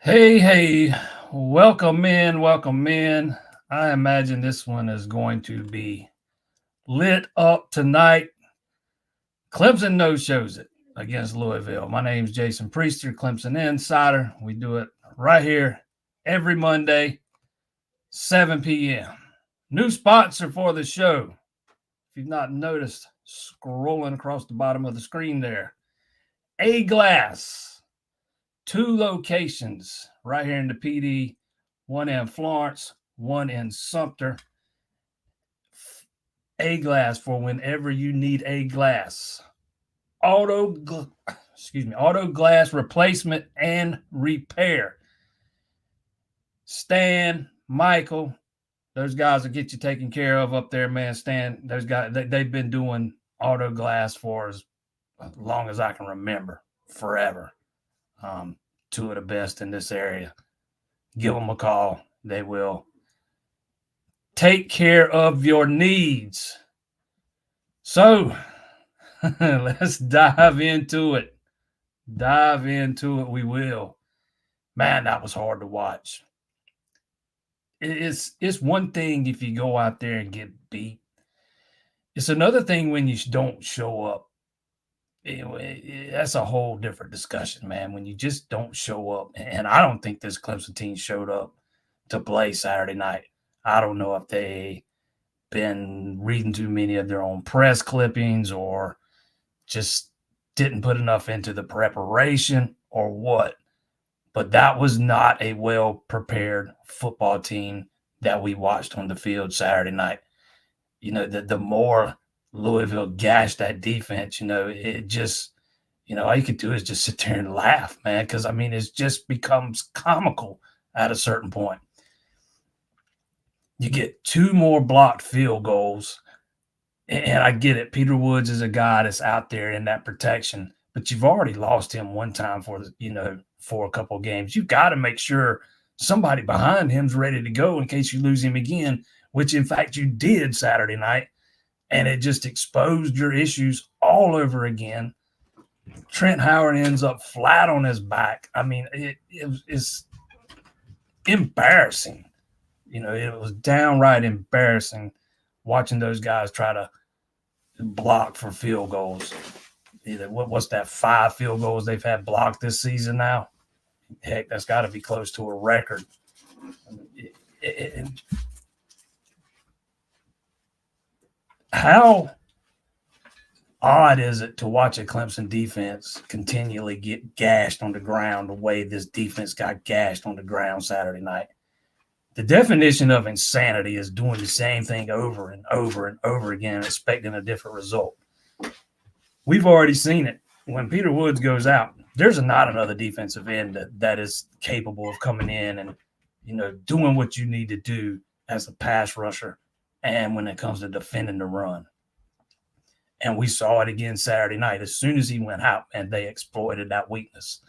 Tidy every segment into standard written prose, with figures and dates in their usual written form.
Hey, welcome in. I imagine this one is going to be lit up tonight. Clemson no-shows it against Louisville. My name's Jason Priester, Clemson Insider. We do it right here every Monday, 7 p.m. New sponsor for the show. If you've not noticed, scrolling across the bottom of the screen there, A-Glass. 2 locations right here in the PD, one in Florence, one in Sumter. A-Glass for whenever you need a glass. Auto glass replacement and repair. Stan, Michael, those guys will get you taken care of up there, man. Stan, those guys, they've been doing auto glass for as long as I can remember, forever. 2 of the best in this area. Give them a call. They will take care of your needs. So let's dive into it. We will. Man, that was hard to watch. It's one thing if you go out there and get beat. It's another thing when you don't show up. That's a whole different discussion, man, when you just don't show up. And I don't think this Clemson team showed up to play Saturday night. I don't know if they been reading too many of their own press clippings or just didn't put enough into the preparation or what. But that was not a well-prepared football team that we watched on the field Saturday night. You know, the more Louisville gashed that defense, it just, all you could do is just sit there and laugh, man, because, it just becomes comical at a certain point. You get 2 more blocked field goals, and I get it. Peter Woods is a guy that's out there in that protection, but you've already lost him one time for a couple of games. You've got to make sure somebody behind him's ready to go in case you lose him again, which, in fact, you did Saturday night. And it just exposed your issues all over again. Trent Howard ends up flat on his back. It's embarrassing. It was downright embarrassing watching those guys try to block for field goals. What's that, 5 field goals they've had blocked this season now? Heck, that's got to be close to a record. How odd is it to watch a Clemson defense continually get gashed on the ground the way this defense got gashed on the ground Saturday night? The definition of insanity is doing the same thing over and over and over again, expecting a different result. We've already seen it. When Peter Woods goes out, there's not another defensive end that is capable of coming in and, doing what you need to do as a pass rusher and when it comes to defending the run. And we saw it again Saturday night. As soon as he went out, and they exploited that weakness.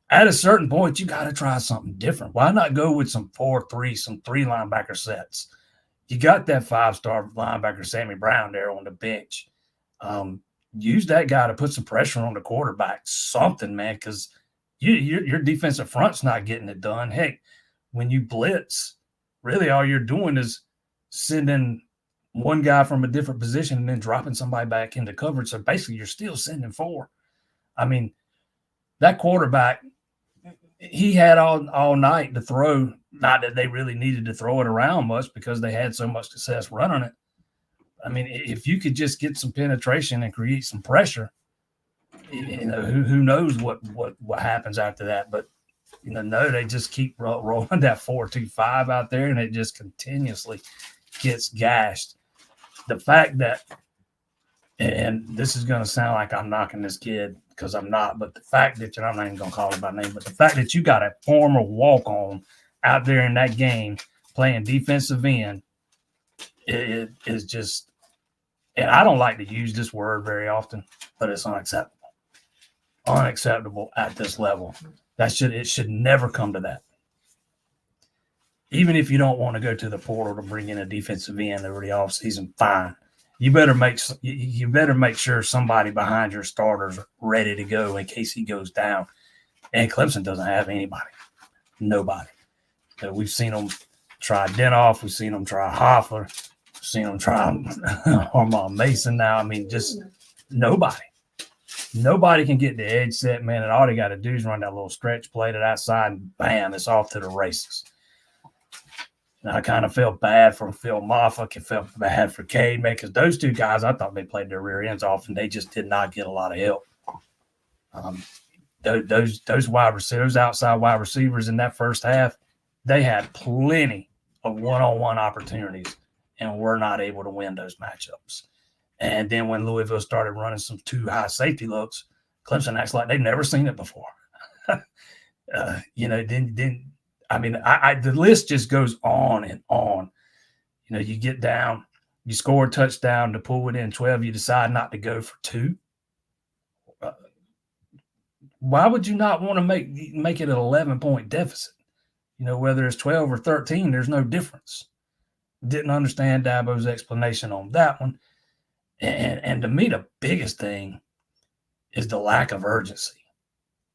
At a certain point, you got to try something different. Why not go with some 4-3, some 3 linebacker sets? You got that 5-star linebacker, Sammy Brown, there on the bench. Use that guy to put some pressure on the quarterback. Something, man, because your defensive front's not getting it done. Heck, when you blitz, really all you're doing is sending one guy from a different position and then dropping somebody back into coverage. So basically, you're still sending 4. I mean, that quarterback, he had all night to throw. Not that they really needed to throw it around much because they had so much success running it. I mean, if you could just get some penetration and create some pressure, who knows what happens after that. But, no, they just keep rolling that 4-2-5 out there, and it just continuously gets gashed. The fact that, and this is going to sound like I'm knocking this kid because I'm not, but the fact that, I'm not even going to call him by name, but the fact that you got a former walk-on out there in that game playing defensive end, it is just, and I don't like to use this word very often, but it's unacceptable. Unacceptable at this level. It should never come to that. Even if you don't want to go to the portal to bring in a defensive end over the offseason, fine. You better make sure somebody behind your starters ready to go in case he goes down. And Clemson doesn't have anybody. Nobody. So we've seen them try Denoff. We've seen them try Hoffler. We've seen them try Armand Mason now. I mean, just nobody. Nobody can get the edge set, man, and all they got to do is run that little stretch play to that side, and bam, it's off to the races. And I kind of felt bad for Phil Moffitt. I felt bad for Cade, man, because those two guys, I thought they played their rear ends off, and they just did not get a lot of help. Those wide receivers, those outside wide receivers in that first half, they had plenty of one-on-one opportunities, and were not able to win those matchups. And then when Louisville started running some too high safety looks, Clemson acts like they've never seen it before. The list just goes on and on. You get down, you score a touchdown to pull it in 12, you decide not to go for 2. Why would you not want to make it an 11-point deficit? Whether it's 12 or 13, there's no difference. Didn't understand Dabo's explanation on that one. And to me, the biggest thing is the lack of urgency.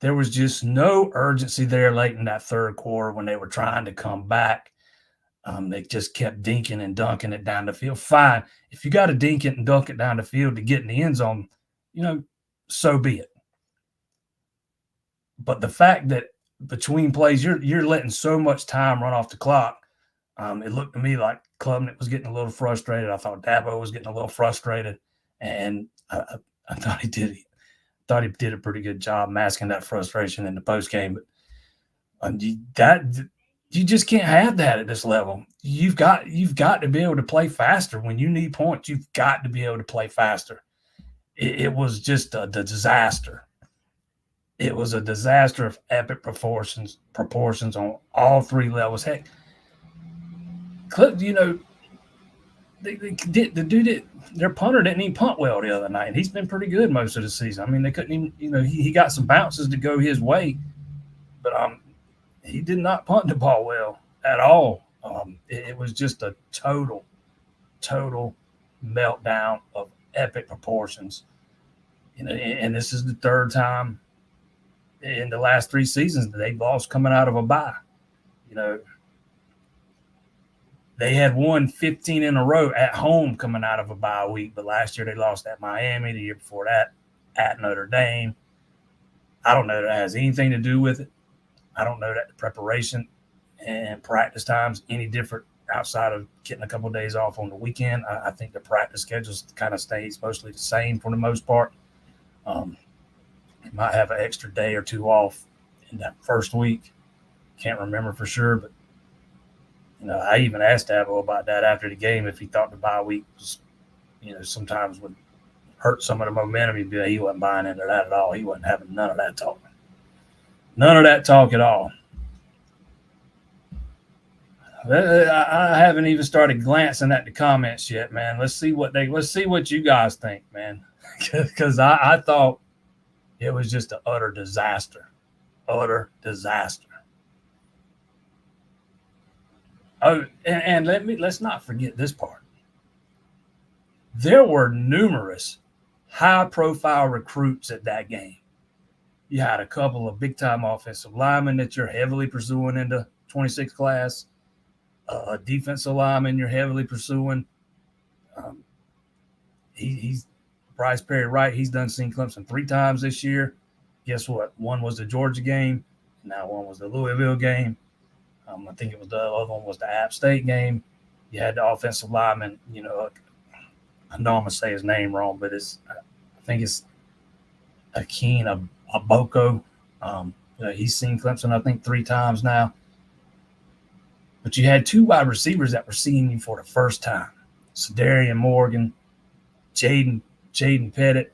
There was just no urgency there late in that third quarter when they were trying to come back. They just kept dinking and dunking it down the field. Fine. If you got to dink it and dunk it down the field to get in the end zone, so be it. But the fact that between plays, you're letting so much time run off the clock. It looked to me like Klubnik was getting a little frustrated. I thought Dabo was getting a little frustrated, and I thought he did a pretty good job masking that frustration in the postgame. But you just can't have that at this level. You've got to be able to play faster when you need points. You've got to be able to play faster. It was just a disaster. It was a disaster of epic proportions on all 3 levels. Heck, the dude, their punter didn't even punt well the other night, and he's been pretty good most of the season. I mean, they couldn't even, he got some bounces to go his way, but he did not punt the ball well at all. It was just a total meltdown of epic proportions. And this is the 3rd time in the last 3 seasons that they've lost coming out of a bye. They had won 15 in a row at home coming out of a bye week, but last year they lost at Miami, the year before that at Notre Dame. I don't know that has anything to do with it. I don't know that the preparation and practice times any different outside of getting a couple of days off on the weekend. I think the practice schedules kind of stays mostly the same for the most part. You might have an extra day or 2 off in that first week. Can't remember for sure, but I even asked Dabo about that after the game if he thought the bye week was, sometimes would hurt some of the momentum. He wasn't buying into that at all. He wasn't having none of that talk. None of that talk at all. I haven't even started glancing at the comments yet, man. Let's see what you guys think, man. Because I thought it was just an utter disaster. Utter disaster. Oh, and let's not forget this part. There were numerous high-profile recruits at that game. You had a couple of big-time offensive linemen that you're heavily pursuing in the 26 class. A defensive lineman you're heavily pursuing. He's Bryce Perry Wright. He's done seen Clemson 3 times this year. Guess what? One was the Georgia game. Now one was the Louisville game. I think it was the other one was the App State game. You had the offensive lineman. I know I'm gonna say his name wrong, but I think it's Akeem Aboko. He's seen Clemson, I think, 3 times now. But you had 2 wide receivers that were seeing you for the first time. Sedarian Morgan, Jaden Pettit.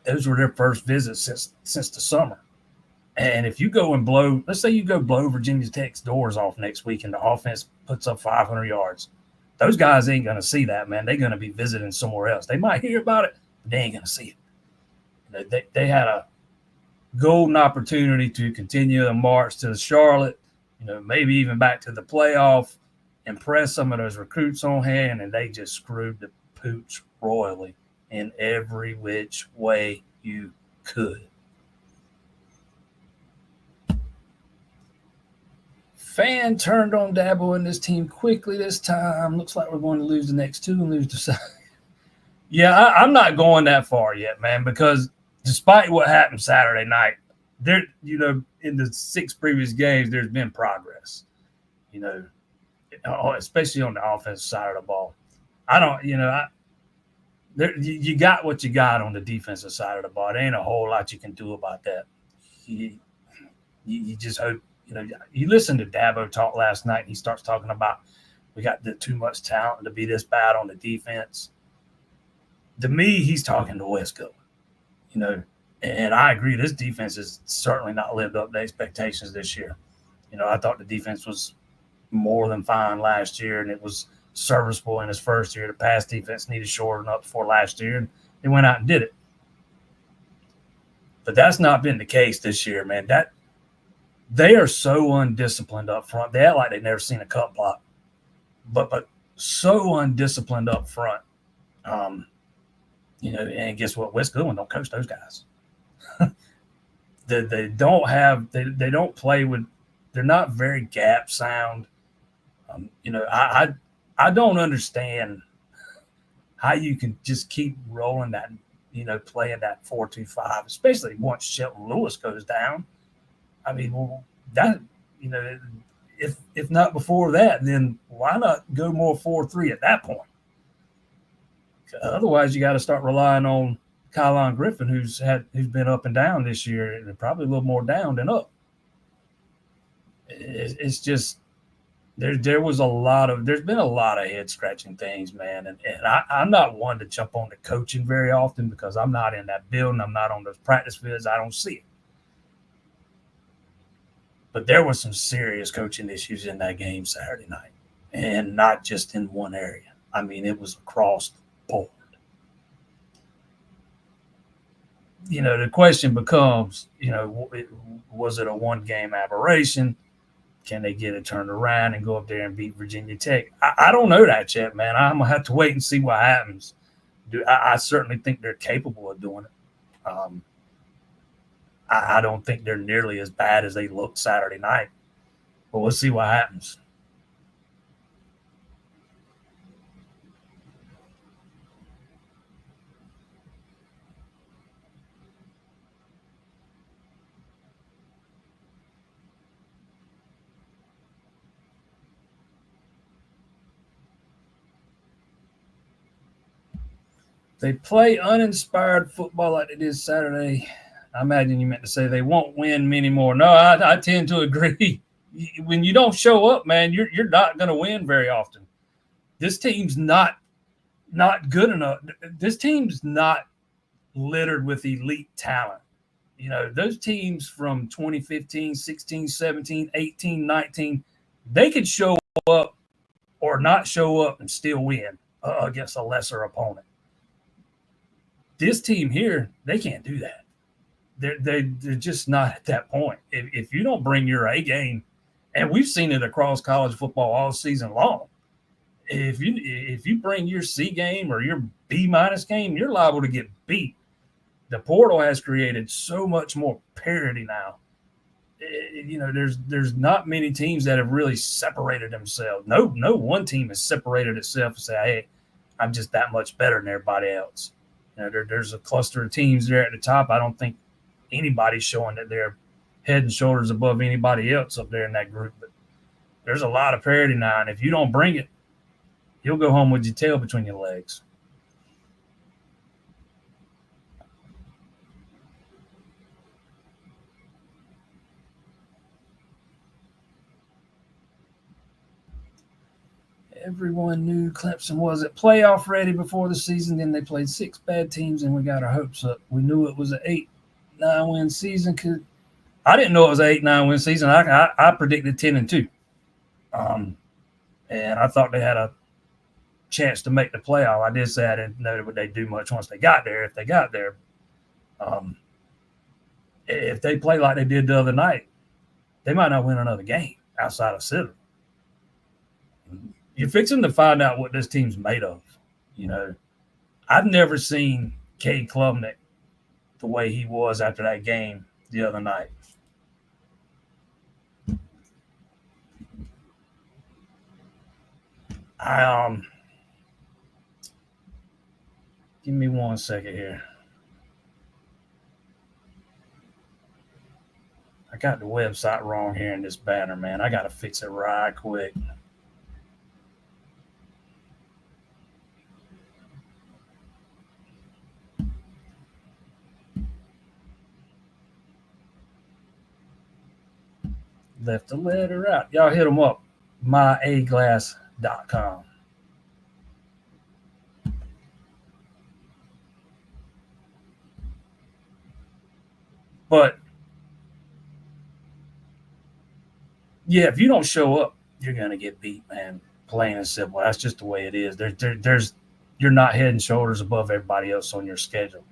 Those were their first visits since the summer. And if you go and let's say you go blow Virginia Tech's doors off next week and the offense puts up 500 yards, those guys ain't going to see that, man. They're going to be visiting somewhere else. They might hear about it, but they ain't going to see it. They had a golden opportunity to continue the march to Charlotte, maybe even back to the playoff, impress some of those recruits on hand, and they just screwed the pooch royally in every which way you could. Fan turned on Dabo and this team quickly this time. Looks like we're going to lose the next 2 and lose the second. Yeah, I'm not going that far yet, man, because despite what happened Saturday night, there, in the 6 previous games, there's been progress, especially on the offensive side of the ball. You got what you got on the defensive side of the ball. There ain't a whole lot you can do about that. You just hope, you listen to Dabo talk last night, and he starts talking about we got too much talent to be this bad on the defense. To me, he's talking to Wesco, and I agree. This defense has certainly not lived up to expectations this year. I thought the defense was more than fine last year, and it was serviceable in his first year. The pass defense needed shoring up before last year, and they went out and did it. But that's not been the case this year, man. They are so undisciplined up front. They act like they've never seen a cut block, but so undisciplined up front. And guess what? West Goodwin don't coach those guys. They don't play with. They're not very gap sound. I don't understand how you can just keep rolling that, playing that 4-2-5, especially once Shelton Lewis goes down. I mean, if not before that, then why not go more 4-3 at that point? Otherwise, you got to start relying on Kylon Griffin, who's been up and down this year, and probably a little more down than up. It's just there's been a lot of head scratching things, man, and I'm not one to jump on the coaching very often because I'm not in that building, I'm not on those practice fields, I don't see it. But there were some serious coaching issues in that game Saturday night, and not just in one area. I mean, it was across the board. The question becomes, was it a one-game aberration? Can they get it turned around and go up there and beat Virginia Tech? I don't know that yet, man. I'm going to have to wait and see what happens. I certainly think they're capable of doing it. I don't think they're nearly as bad as they looked Saturday night. But we'll see what happens. They play uninspired football like they did Saturday. I imagine you meant to say they won't win many more. No, I tend to agree. When you don't show up, man, you're not going to win very often. This team's not good enough. This team's not littered with elite talent. Those teams from 2015, 16, 17, 18, 19, they could show up or not show up and still win against a lesser opponent. This team here, they can't do that. They're just not at that point. If you don't bring your A game, and we've seen it across college football all season long, if you bring your C game or your B- game, you're liable to get beat the portal has created so much more parity now. There's not many teams that have really separated themselves. No one team has separated itself and say, hey, I'm just that much better than everybody else. There's a cluster of teams there at the top. I don't think anybody's showing that they're head and shoulders above anybody else up there in that group. But there's a lot of parity now, and if you don't bring it, you'll go home with your tail between your legs. Everyone knew Clemson wasn't playoff ready before the season. Then they played 6 bad teams, and we got our hopes up. We knew it was an 8-9 win season. I didn't know it was an 8-9 win season. I predicted 10-2, and I thought they had a chance to make the playoff. I did say I didn't know that they'd do much once they got there. If they got there, if they play like they did the other night, they might not win another game outside of Citadel. You're fixing to find out what this team's made of. I've never seen Cade Klubnik the way he was after that game the other night. Give me 1 second here. I got the website wrong here in this banner, man. I got to fix it right quick. Left the letter out. Y'all hit them up. myaglass.com. But yeah, if you don't show up, you're gonna get beat, man. Plain and simple. That's just the way it is. There's you're not head and shoulders above everybody else on your schedule.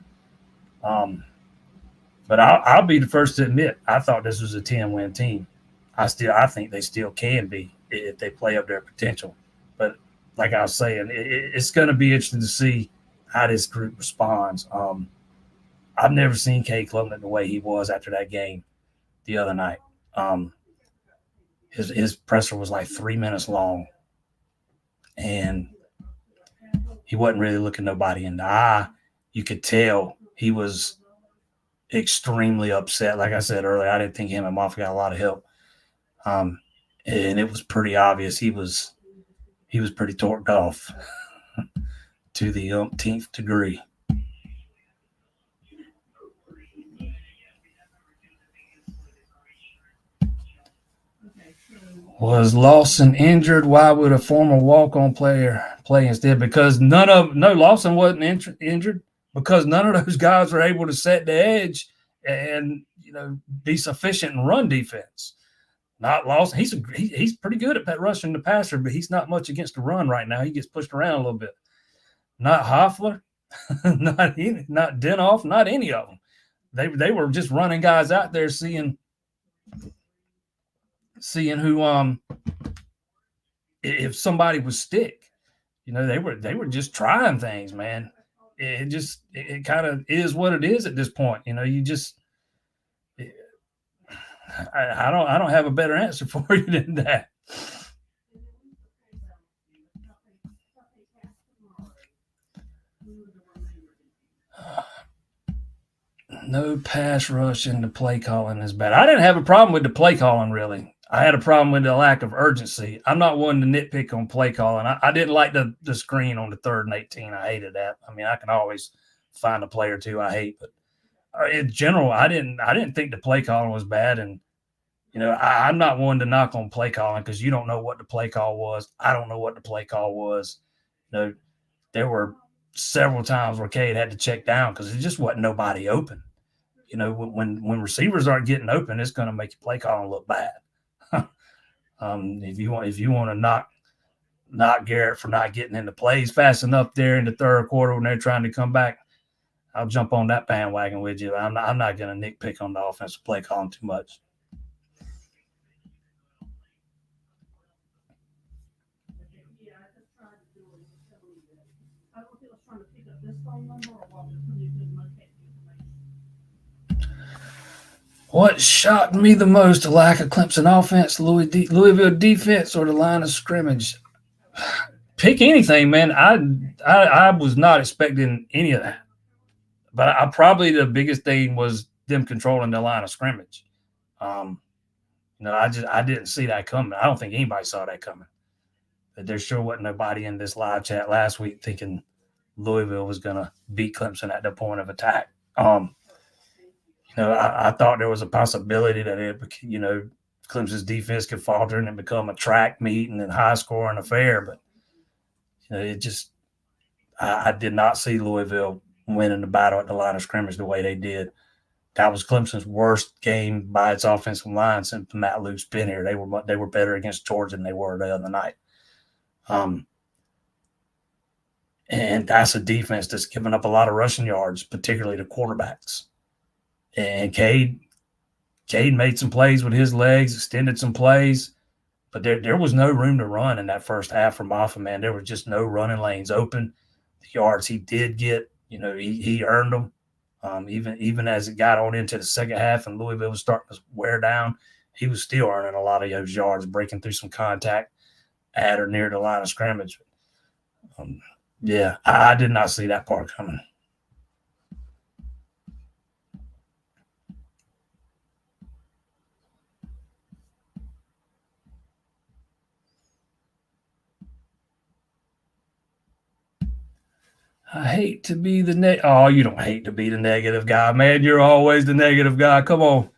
But I'll be the first to admit I thought this was a 10-win team. I think they still can be if they play up their potential. But like I was saying, it's going to be interesting to see how this group responds. I've never seen Cade Klubnik the way he was after that game the other night. His presser was like 3 minutes long, and he wasn't really looking nobody in the eye. You could tell he was extremely upset. Like I said earlier, I didn't think him and Moffitt got a lot of help. And it was pretty obvious he was pretty torqued off to the umpteenth degree. Was Lawson injured? Why would a former walk-on player play instead? Because Lawson wasn't injured because none of those guys were able to set the edge and be sufficient in run defense. Not Lawson. He's pretty good at rushing the passer, but he's not much against the run right now. He gets pushed around a little bit. Not Hoffler, not Denoff, not any of them. They were just running guys out there, seeing who if somebody would stick. They were just trying things, man. It kind of is what it is at this point. You just. I don't have a better answer for you than that. No pass rush and the play calling is bad. I didn't have a problem with the play calling, really. I had a problem with the lack of urgency. I'm not one to nitpick on play calling. I didn't like the screen on the 3rd and 18. I hated that. I mean, I can always find a play or two I hate, but in general, I didn't think the play calling was bad. And I'm not one to knock on play calling because you don't know what the play call was. I don't know what the play call was. There were several times where Cade had to check down because it just wasn't nobody open. When receivers aren't getting open, it's going to make your play calling look bad. If you want to knock Garrett for not getting into plays fast enough there in the 3rd quarter when they're trying to come back, I'll jump on that bandwagon with you. I'm not going to nitpick on the offensive play calling too much. What shocked me the most, the lack of Clemson offense, Louisville defense, or the line of scrimmage? Pick anything, man. I was not expecting any of that. But I probably the biggest thing was them controlling the line of scrimmage. I didn't see that coming. I don't think anybody saw that coming. But there sure wasn't nobody in this live chat last week thinking Louisville was going to beat Clemson at the point of attack. I thought there was a possibility that Clemson's defense could falter and become a track meet and then high scoring affair. But I did not see Louisville winning the battle at the line of scrimmage the way they did. That was Clemson's worst game by its offensive line since Matt Luke's been here. They were better against Georgia than they were the other night. And that's a defense that's given up a lot of rushing yards, particularly to quarterbacks. And Cade made some plays with his legs, extended some plays, but there was no room to run in that first half from Maffa, man. There was just no running lanes open. The yards he did get, he earned them. Even as it got on into the second half and Louisville was starting to wear down, he was still earning a lot of those yards, breaking through some contact at or near the line of scrimmage. I did not see that part coming. I hate to be the Oh, you don't hate to be the negative guy, man. You're always the negative guy. Come on.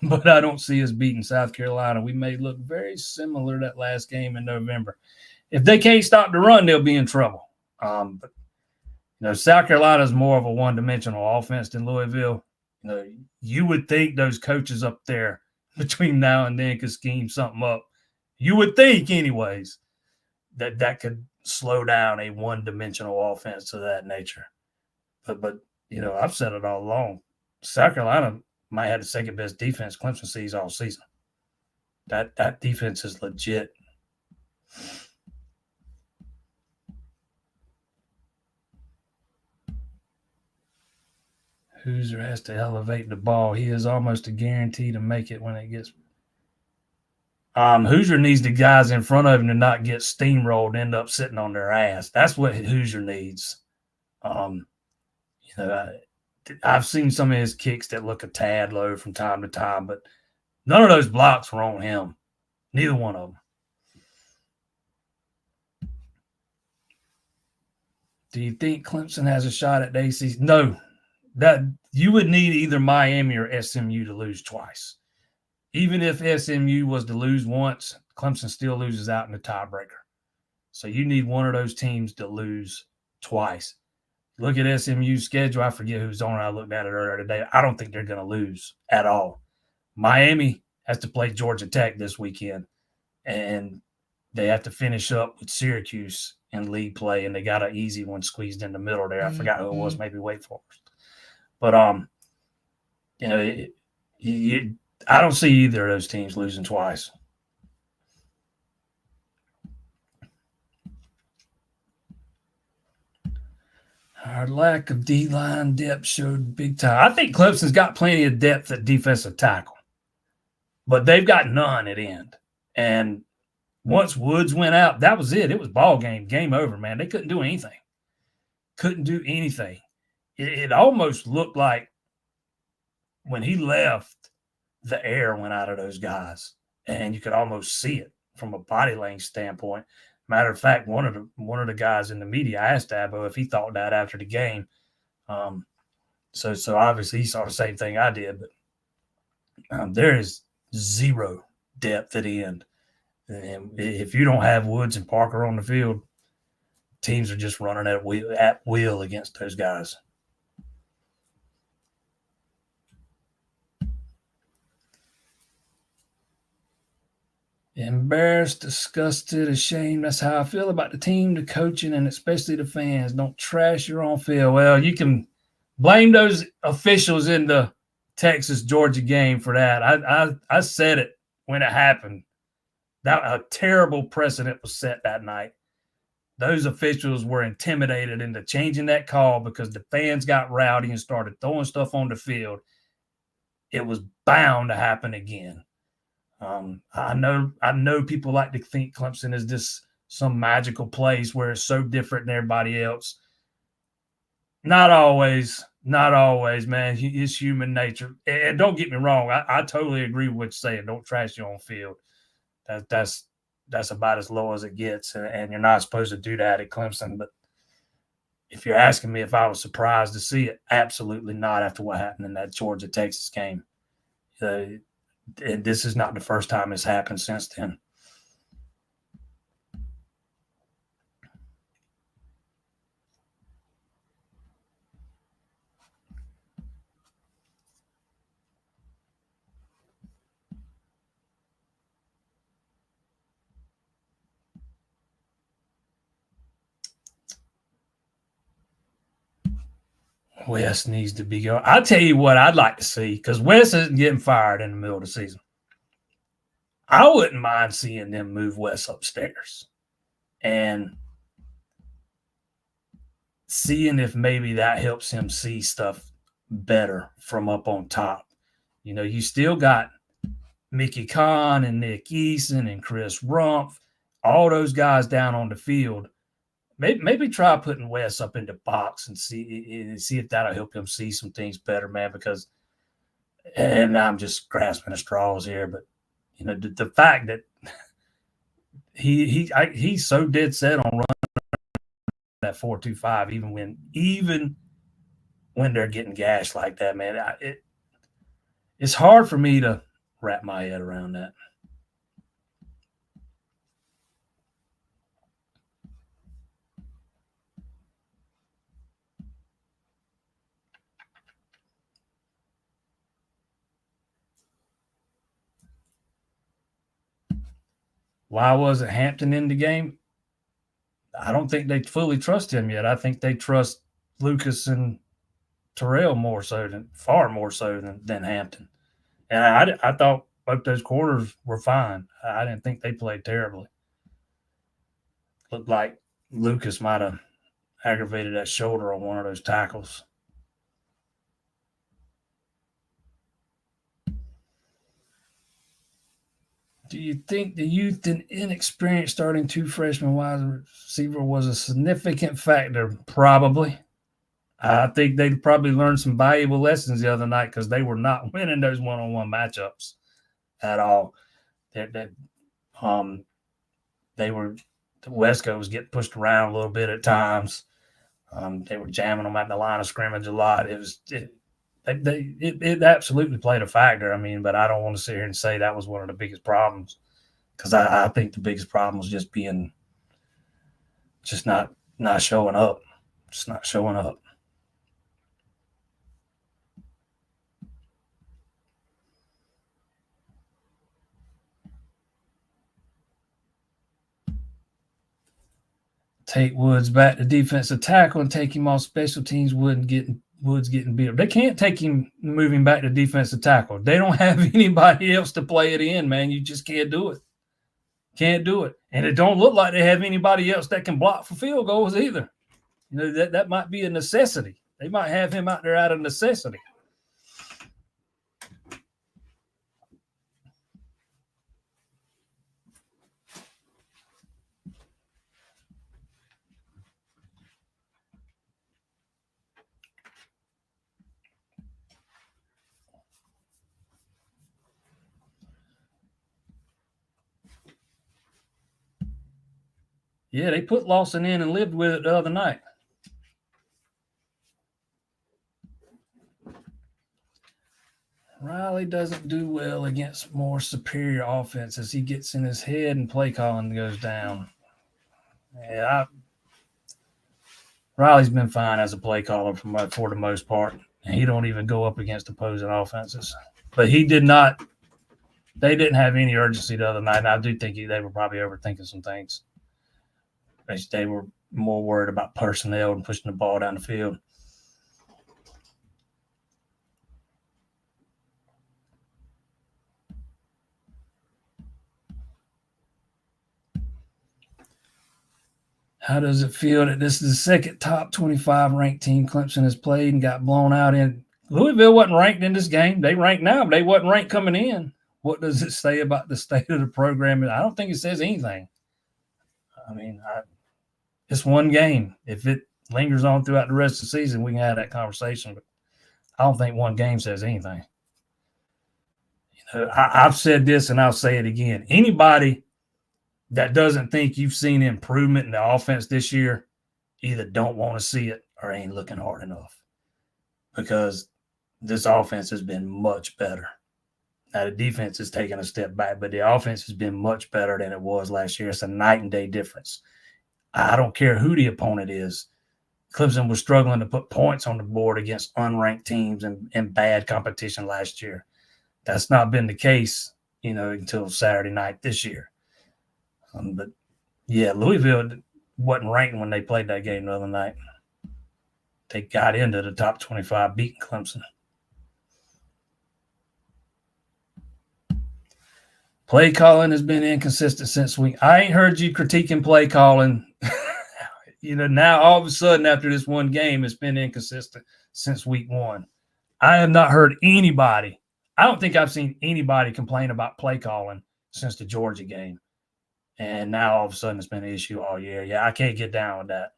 But I don't see us beating South Carolina. We may look very similar that last game in November. If they can't stop the run, they'll be in trouble. But South Carolina is more of a one-dimensional offense than Louisville. You would think those coaches up there between now and then could scheme something up. You would think, anyways, that could slow down a one-dimensional offense of that nature. But I've said it all along. South Carolina might have the second best defense Clemson sees all season. That defense is legit. Hoosier has to elevate the ball. He is almost a guarantee to make it when it gets. Hoosier needs the guys in front of him to not get steamrolled and end up sitting on their ass. That's what Hoosier needs. I've seen some of his kicks that look a tad low from time to time, but none of those blocks were on him. Neither one of them. Do you think Clemson has a shot at the ACC? No. That you would need either Miami or SMU to lose twice. Even if SMU was to lose once, Clemson still loses out in the tiebreaker. So you need one of those teams to lose twice. Look at SMU's schedule. I forget who's on it. I looked at it earlier today. I don't think they're going to lose at all. Miami has to play Georgia Tech this weekend, and they have to finish up with Syracuse in league play, and they got an easy one squeezed in the middle there. I forgot who it was, maybe Wake Forest. But, I don't see either of those teams losing twice. Our lack of D-line depth showed big time. I think Clemson's got plenty of depth at defensive tackle, but they've got none at end. And once Woods went out, that was it. It was ball game over, man. They couldn't do anything. It almost looked like when he left, the air went out of those guys, and you could almost see it from a body length standpoint. Matter of fact, one of the guys in the media asked Dabo if he thought that after the game. So obviously he saw the same thing I did, but there is zero depth at the end. And if you don't have Woods and Parker on the field, teams are just running at will against those guys. Embarrassed, disgusted, ashamed. That's how I feel about the team, the coaching, and especially the fans. Don't trash your own field. Well, you can blame those officials in the Texas-Georgia game for that. I said it when it happened. That a terrible precedent was set that night. Those officials were intimidated into changing that call because the fans got rowdy and started throwing stuff on the field. it was bound to happen again. I know people like to think Clemson is this some magical place where it's so different than everybody else. Not always, man. It's human nature. And don't get me wrong, I totally agree with what you're saying. Don't trash your own field. That's about as low as it gets, and you're not supposed to do that at Clemson. But if you're asking me if I was surprised to see it, absolutely not after what happened in that Georgia-Texas game. And this is not the first time it's happened since then. Wes needs to be going. I'll tell you what I'd like to see, because Wes isn't getting fired in the middle of the season. I wouldn't mind seeing them move Wes upstairs and seeing if maybe that helps him see stuff better from up on top. You know, you still got Mickey Kahn and Nick Eason and Chris Rumpf, all those guys down on the field. Maybe try putting Wes up in the box and see if that'll help him see some things better, man. Because, and I'm just grasping at straws here, but you know the fact that he's so dead set on running that 4.25, even when they're getting gashed like that, man. It's hard for me to wrap my head around that. Why wasn't Hampton in the game? I don't think they fully trust him yet. I think they trust Lucas and Terrell far more so than Hampton. And I thought both those quarters were fine. I didn't think they played terribly. Looked like Lucas might have aggravated that shoulder on one of those tackles. Do you think the youth and inexperience starting two freshman wide receiver was a significant factor? Probably. I think they probably learned some valuable lessons the other night, because they were not winning those one-on-one matchups at all. The West Coast was getting pushed around a little bit at times. They were jamming them at the line of scrimmage a lot. It absolutely played a factor. I mean, but I don't want to sit here and say that was one of the biggest problems, because I think the biggest problem was just not showing up, just not showing up. Take Woods back to defensive tackle and take him off special teams. Woods getting beat. They can't take him moving back to defensive tackle. They don't have anybody else to play it in, man. You just can't do it. Can't do it. And it don't look like they have anybody else that can block for field goals either. You know, that might be a necessity. They might have him out there out of necessity. Yeah, they put Lawson in and lived with it the other night. Riley doesn't do well against more superior offenses. He gets in his head and play calling goes down. Yeah, Riley's been fine as a play caller for the most part. And he don't even go up against opposing offenses. But they didn't have any urgency the other night, and I do think they were probably overthinking some things. They were more worried about personnel and pushing the ball down the field. How does it feel that this is the second top 25 ranked team Clemson has played and got blown out in? Louisville wasn't ranked in this game. They ranked now, but they wasn't ranked coming in. What does it say about the state of the program? I don't think it says anything. I mean, it's one game. If it lingers on throughout the rest of the season, we can have that conversation. But I don't think one game says anything. I've said this and I'll say it again. Anybody that doesn't think you've seen improvement in the offense this year either don't want to see it or ain't looking hard enough, because this offense has been much better. Now, the defense is taking a step back, but the offense has been much better than it was last year. It's a night and day difference. I don't care who the opponent is. Clemson was struggling to put points on the board against unranked teams and bad competition last year. That's not been the case, until Saturday night this year. But, yeah, Louisville wasn't ranked when they played that game the other night. They got into the top 25, beating Clemson. Play calling has been inconsistent since I ain't heard you critiquing play calling. Now all of a sudden after this one game, it's been inconsistent since week 1. I have not heard anybody. I don't think I've seen anybody complain about play calling since the Georgia game. And now all of a sudden it's been an issue all year. Yeah, I can't get down with that.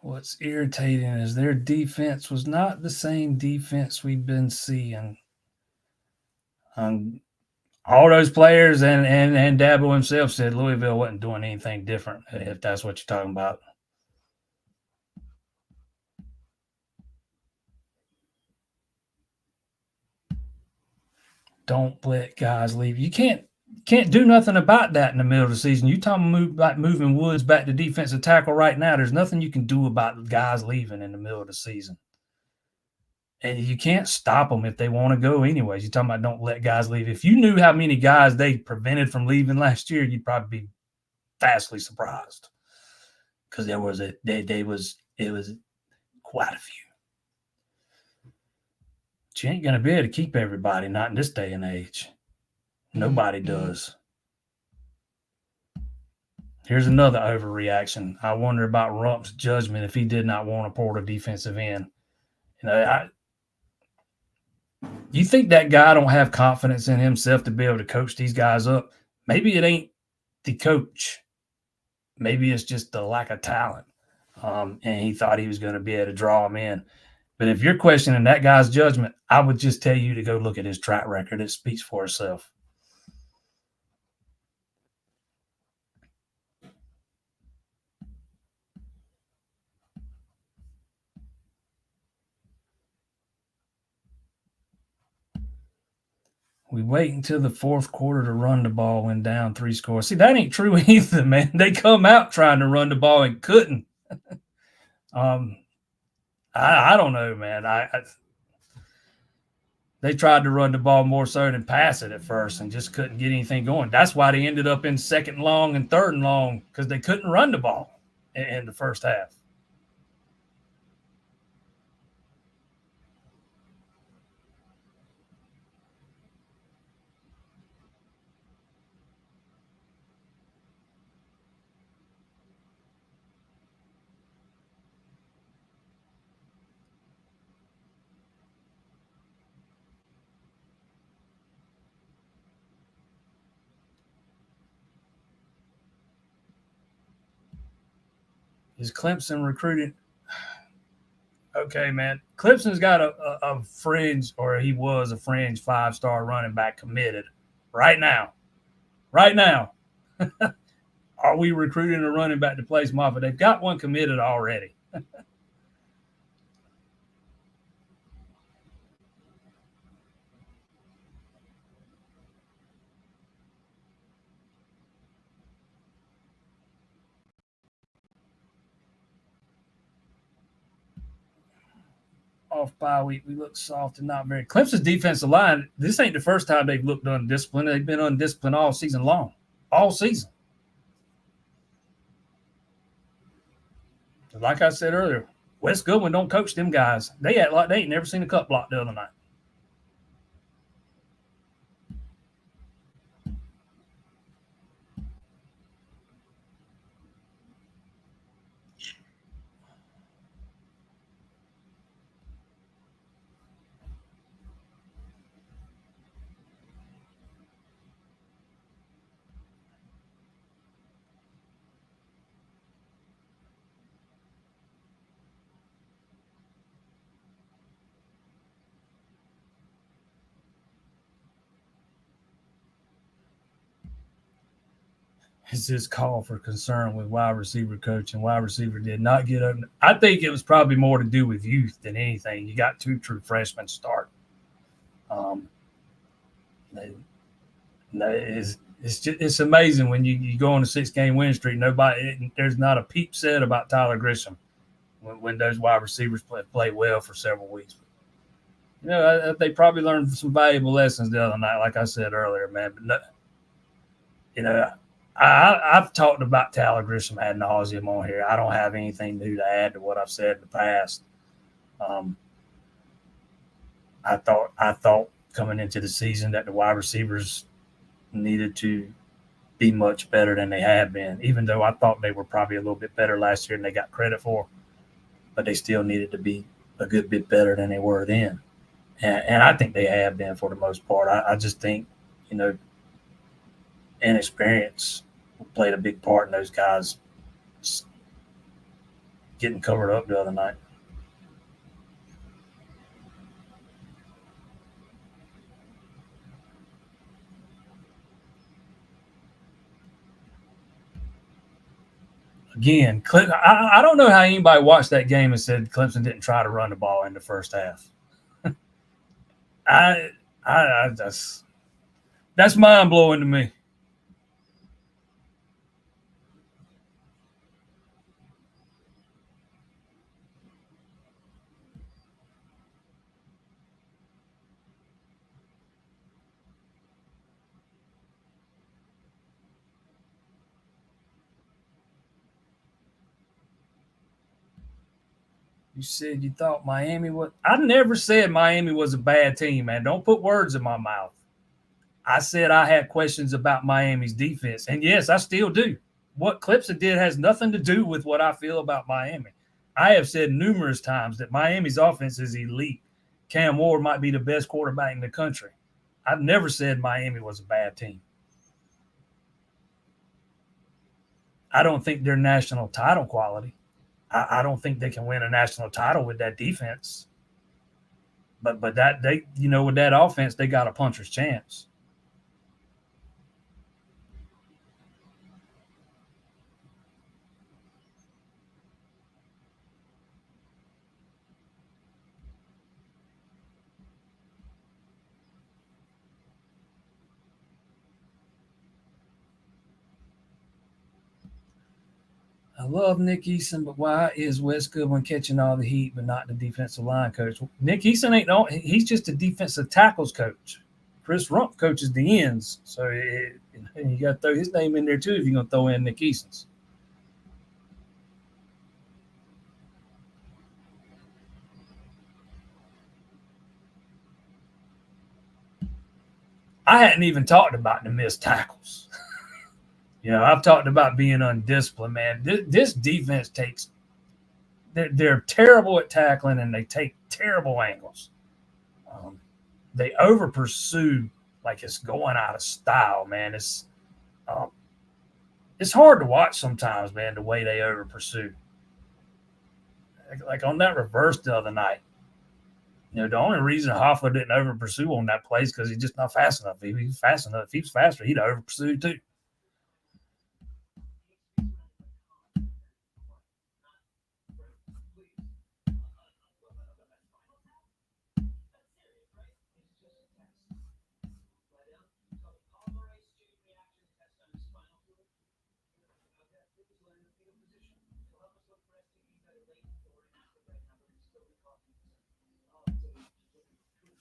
What's irritating is their defense was not the same defense we've been seeing. All those players and Dabo himself said Louisville wasn't doing anything different, if that's what you're talking about. Don't let guys leave. You can't do nothing about that in the middle of the season. You talking about moving Woods back to defensive tackle right now. There's nothing you can do about guys leaving in the middle of the season. And you can't stop them if they want to go anyways. You're talking about don't let guys leave. If you knew how many guys they prevented from leaving last year, you'd probably be vastly surprised, because it was quite a few. But you ain't going to be able to keep everybody, not in this day and age. Nobody does. Here's another overreaction. I wonder about Rump's judgment if he did not want to port a defensive end. You think that guy don't have confidence in himself to be able to coach these guys up? Maybe it ain't the coach. Maybe it's just the lack of talent. And he thought he was going to be able to draw him in. But if you're questioning that guy's judgment, I would just tell you to go look at his track record. It speaks for itself. We wait until the fourth quarter to run the ball when down 3 scores. See, that ain't true either, man. They come out trying to run the ball and couldn't. I don't know, man. They tried to run the ball more so than pass it at first and just couldn't get anything going. That's why they ended up in 2nd and long and 3rd and long, because they couldn't run the ball in the first half. Is Clemson recruited? Okay, man. Clemson's got a fringe, or he was a fringe 5-star running back committed right now. Right now. Are we recruiting a running back to place Moffitt? They've got one committed already. Off bye week, we look soft and not very. Clemson's defensive line, this ain't the first time they've looked undisciplined. They've been undisciplined all season long. All season. Like I said earlier, Wes Goodwin don't coach them guys. They act like they ain't never seen a cut block the other night. It's this call for concern with wide receiver coach, and wide receiver did not get up. I think it was probably more to do with youth than anything. You got 2 true freshmen start. It's amazing when you go on a 6-game win streak. There's not a peep said about Tyler Grisham when those wide receivers play well for several weeks. You know, they probably learned some valuable lessons the other night, like I said earlier, man. But no, you know, I've talked about Tyler Grisham ad nauseum on here. I don't have anything new to add to what I've said in the past. I thought coming into the season that the wide receivers needed to be much better than they have been, even though I thought they were probably a little bit better last year than they got credit for. But they still needed to be a good bit better than they were then. And I think they have been for the most part. I just think, you know, inexperience played a big part in those guys getting covered up the other night. Again, I don't know how anybody watched that game and said Clemson didn't try to run the ball in the first half. That's mind blowing to me. You said you thought Miami was. I never said Miami was a bad team, man. Don't put words in my mouth. I said I had questions about Miami's defense. And yes, I still do. What Clemson did has nothing to do with what I feel about Miami. I have said numerous times that Miami's offense is elite. Cam Ward might be the best quarterback in the country. I've never said Miami was a bad team. I don't think they're national title quality. I don't think they can win a national title with that defense. But that they, you know, with that offense, they got a puncher's chance. I love Nick Eason, but why is Wes Goodwin catching all the heat, but not the defensive line coach? Nick Eason ain't no, he's just a defensive tackles coach. Chris Rump coaches the ends, so you got to throw his name in there too if you're going to throw in Nick Eason's. I hadn't even talked about the missed tackles. You know, I've talked about being undisciplined, man. This defense takes they're terrible at tackling and they take terrible angles. They over pursue like it's going out of style, man. It's hard to watch sometimes, man, the way they over pursue. Like on that reverse the other night. You know, the only reason Hoffler didn't over pursue on that play is because he's just not fast enough. If he was fast enough, if he was faster, he'd over pursue too.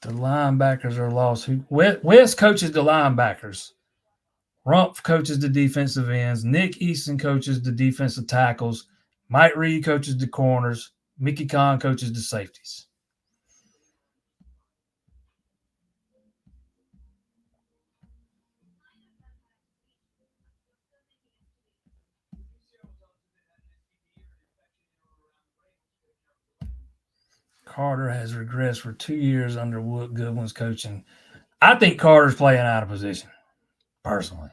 The linebackers are lost. West coaches the linebackers. Rumpf coaches the defensive ends. Nick Easton coaches the defensive tackles. Mike Reed coaches the corners. Mickey Kahn coaches the safeties. Carter has regressed for 2 years under Goodwin's coaching. I think Carter's playing out of position, personally.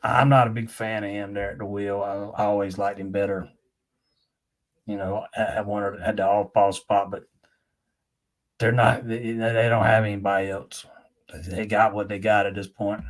I'm not a big fan of him there at the wheel. I always liked him better. At the all-ball spot, but they're not. They don't have anybody else. They got what they got at this point.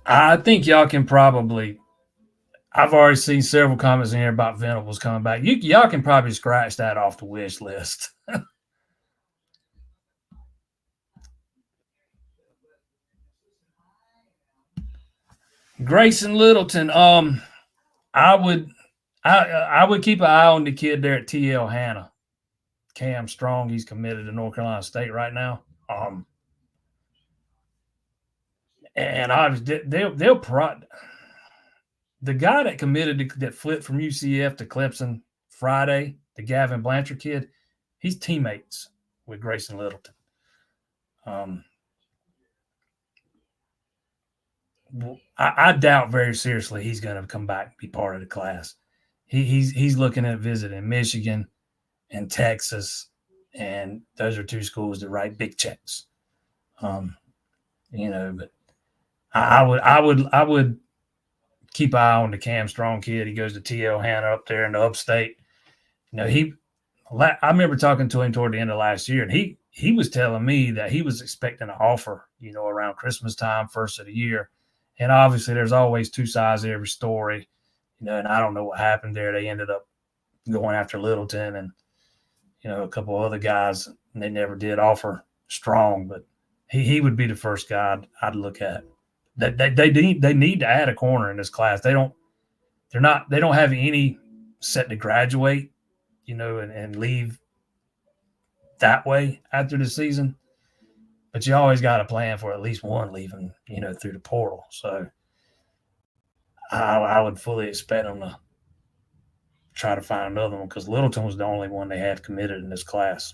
I think y'all can probably. I've already seen several comments in here about Venables coming back. Y'all can probably scratch that off the wish list. Grayson Littleton. I would keep an eye on the kid there at TL Hanna. Cam Strong. He's committed to North Carolina State right now. And they'll the guy that committed that flipped from UCF to Clemson Friday, the Gavin Blanchard kid, he's teammates with Grayson Littleton. I doubt very seriously he's going to come back and be part of the class. He's looking at visiting Michigan and Texas, and those are two schools that write big checks. But I would keep an eye on the Cam Strong kid. He goes to TL Hanna up there in the upstate. I remember talking to him toward the end of last year, and he was telling me that he was expecting an offer, around Christmas time, first of the year. And obviously there's always two sides to every story, and I don't know what happened there. They ended up going after Littleton and, a couple of other guys, and they never did offer Strong, but he would be the first guy I'd look at. They need to add a corner in this class. They don't have any set to graduate, and leave that way after the season. But you always got a plan for at least one leaving, through the portal. So I would fully expect them to try to find another one, because Littleton was the only one they had committed in this class.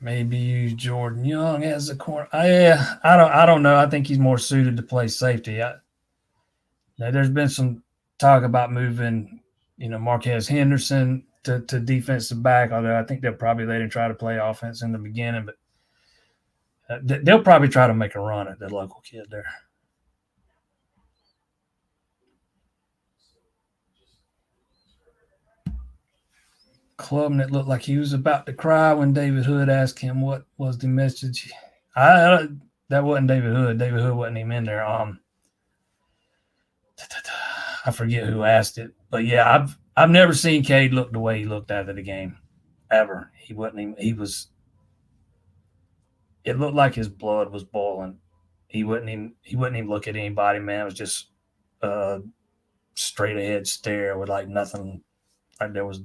Maybe use Jordan Young as a corner. I don't know. I think he's more suited to play safety. There's been some talk about moving, Marquez Henderson to defensive back, although I think they'll probably let him try to play offense in the beginning. But they'll probably try to make a run at the local kid there. Klubnik looked like he was about to cry when David Hood asked him what was the message. That wasn't David Hood. David Hood wasn't even in there. I forget who asked it, but yeah, I've never seen Cade look the way he looked after the game, ever. He wasn't even. He was. It looked like his blood was boiling. He wouldn't even look at anybody, man. It was just a straight ahead stare with like nothing. Like there was.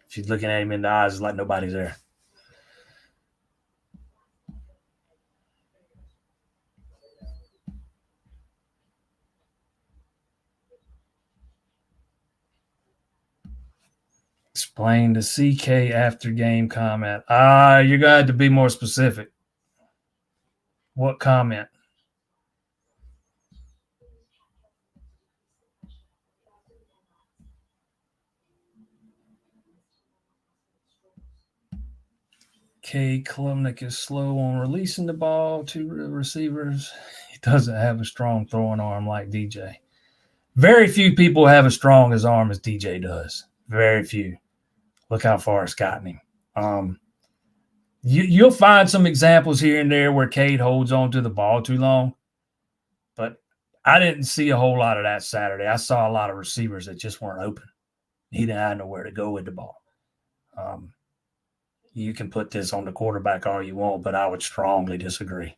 If you're looking at him in the eyes, it's like nobody's there. Explain the CK after game comment. You're going to have to be more specific. What comment? Cade Klubnik is slow on releasing the ball to receivers. He doesn't have a strong throwing arm like DJ. Very few people have as strong as arm as DJ does. Very few. Look how far it's gotten him. You'll find some examples here and there where Cade holds on to the ball too long, but I didn't see a whole lot of that Saturday. I saw a lot of receivers that just weren't open. He didn't have nowhere to go with the ball. You can put this on the quarterback all you want, but I would strongly disagree.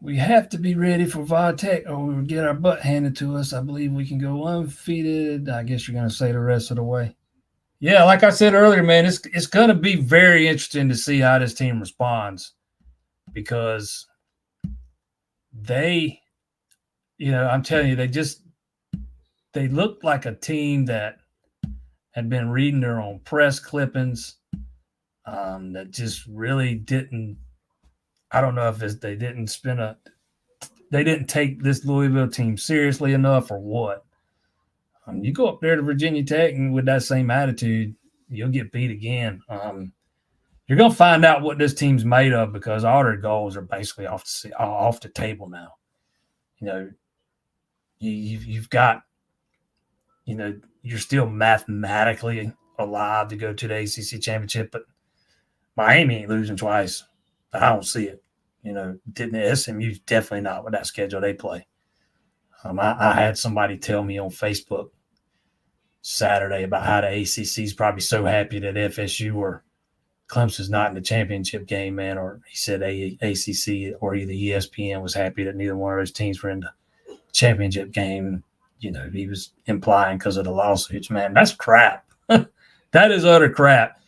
We have to be ready for Vitek or we will get our butt handed to us. I believe we can go undefeated. I guess you're going to say the rest of the way. Yeah, like I said earlier, man, it's going to be very interesting to see how this team responds because they, I'm telling you, they looked like a team that had been reading their own press clippings that just really didn't. I don't know if they didn't take this Louisville team seriously enough or what. You go up there to Virginia Tech and with that same attitude, you'll get beat again. You're going to find out what this team's made of because all their goals are basically off the table now. You've got, you're still mathematically alive to go to the ACC Championship, but Miami ain't losing twice. I don't see it. SMU's definitely not with that schedule they play. I had somebody tell me on Facebook Saturday about how the ACC is probably so happy that FSU or Clemson's not in the championship game, man. Or he said ACC or either ESPN was happy that neither one of those teams were in the championship game. He was implying because of the lawsuits, man. That's crap. That is utter crap.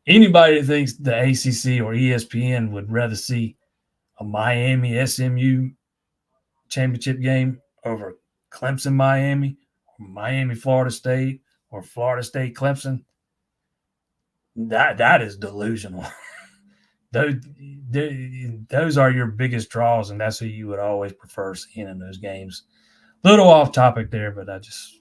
Anybody that thinks the ACC or ESPN would rather see a Miami SMU championship game over Clemson Miami, or Miami Florida State, or Florida State Clemson, that is delusional. Those are your biggest draws, and that's who you would always prefer seeing in those games. Little off topic there, but I just.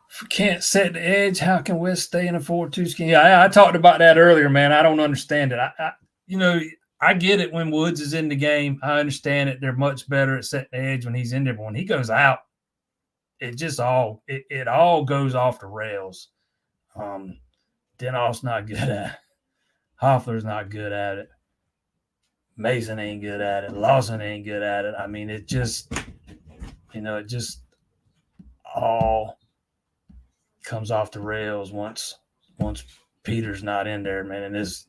If we can't set the edge, how can West stay in a 4-2 scheme? Yeah, I talked about that earlier, man. I don't understand it. I get it when Woods is in the game. I understand it. They're much better at setting the edge when he's in there. But when he goes out, it all goes off the rails. Denoff's not good at it. Hoffler's not good at it. Mason ain't good at it. Lawson ain't good at it. I mean, it just all comes off the rails once Peter's not in there, man. And it's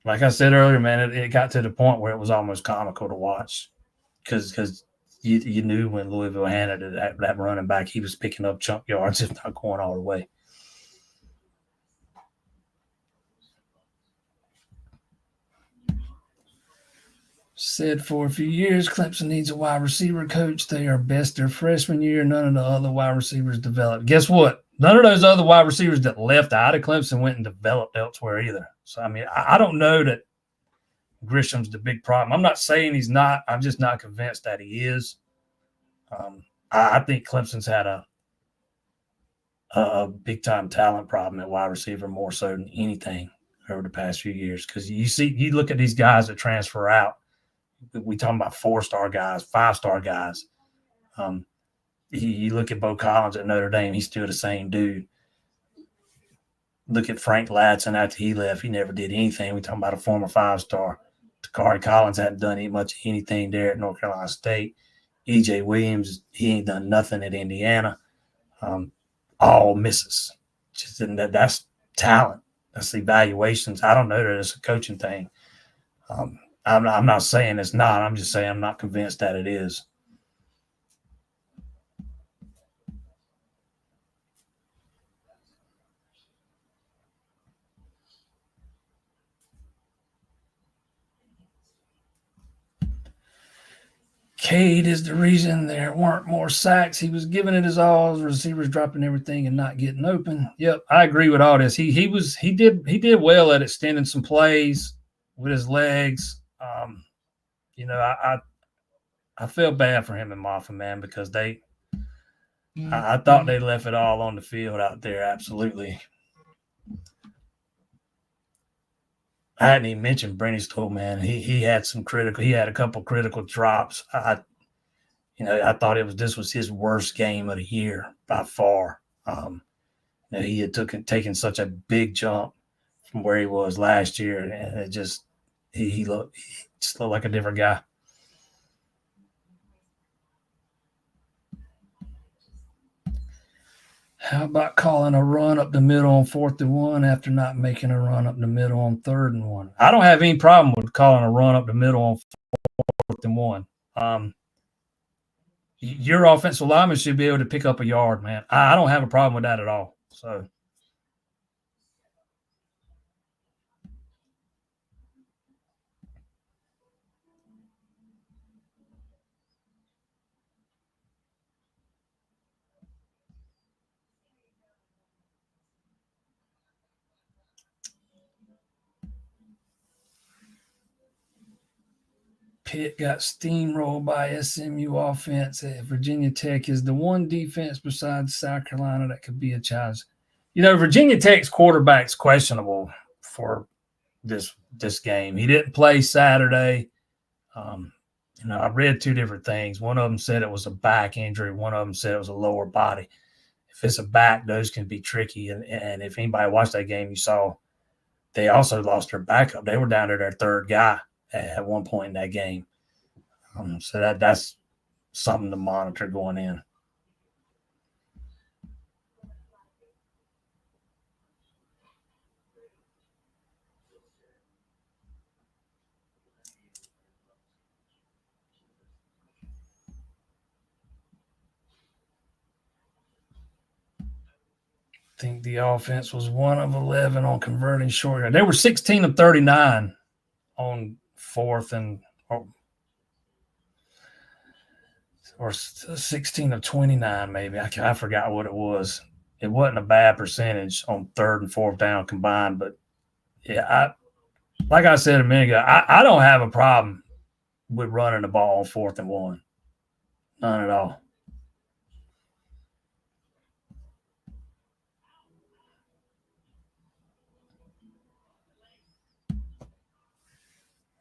like I said earlier, man, it got to the point where it was almost comical to watch because you knew when Louisville handed it that running back, he was picking up chunk yards, if not going all the way. Said for a few years, Clemson needs a wide receiver coach. They are best their freshman year. None of the other wide receivers developed. Guess what? None of those other wide receivers that left out of Clemson went and developed elsewhere either. So, I mean, I don't know that Grisham's the big problem. I'm not saying he's not. I'm just not convinced that he is. I think Clemson's had a big-time talent problem at wide receiver more so than anything over the past few years because you look at these guys that transfer out. We talking about 4-star guys, 5-star guys. You look at Bo Collins at Notre Dame, he's still the same dude. Look at Frank Latson after he left, he never did anything. We talking about a former 5-star. Takari Collins hadn't done much anything there at North Carolina State. E.J. Williams, he ain't done nothing at Indiana. All misses. That's talent. That's evaluations. I don't know that it's a coaching thing. I'm not saying it's not. I'm just saying I'm not convinced that it is. Cade is the reason there weren't more sacks. He was giving it his all. Receivers dropping everything and not getting open. Yep, I agree with all this. He did well at extending some plays. with his legs. You know, I feel bad for him and Moffa, man, because I thought they left it all on the field out there. Absolutely. I hadn't even mentioned Brenny Stoll, man. He had he had a couple critical drops. I thought this was his worst game of the year by far. He had taken such a big jump from where he was last year, and it just he looked like a different guy. How about calling a run up the middle on 4th and 1 after not making a run up the middle on 3rd and 1? I don't have any problem with calling a run up the middle on 4th and 1. Your offensive lineman should be able to pick up a yard, man. I don't have a problem with that at all. So. Pitt got steamrolled by SMU offense. Virginia Tech is the one defense besides South Carolina that could be a challenge. You know, Virginia Tech's quarterback's questionable for this game. He didn't play Saturday. I read two different things. One of them said it was a back injury. One of them said it was a lower body. If it's a back, those can be tricky. And if anybody watched that game, you saw they also lost their backup. They were down to their third guy at one point in that game. So that's something to monitor going in. I think the offense was 1 of 11 on converting short. They were 16 of 39 on 4th and or 16 of 29, maybe. I forgot what it was. It wasn't a bad percentage on 3rd and 4th down combined, but yeah, like I said a minute ago, I don't have a problem with running the ball on 4th and 1. None at all.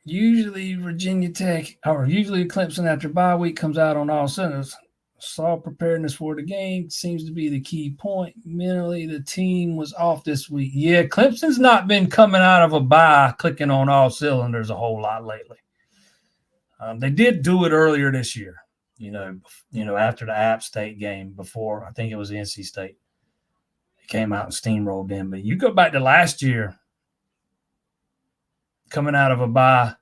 Usually Virginia Tech or usually Clemson after bye week comes out on all cylinders. Saw preparedness for the game seems to be the key point. Mentally, the team was off this week. Yeah, Clemson's not been coming out of a bye clicking on all cylinders a whole lot lately. They did do it earlier this year, after the App State game before, I think it was NC State. They came out and steamrolled them. But you go back to last year, coming out of a bye,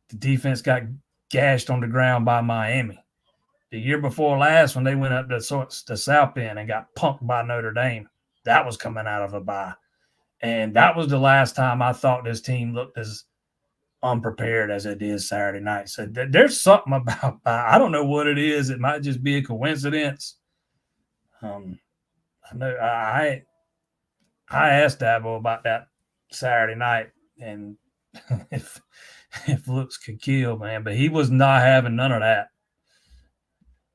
the defense got gashed on the ground by Miami. The year before last, when they went up to South Bend and got punked by Notre Dame, that was coming out of a bye. And that was the last time I thought this team looked as unprepared as it did Saturday night. So there's something about I don't know what it is. It might just be a coincidence. I know I asked Dabo about that Saturday night, and if looks could kill, man, but he was not having none of that.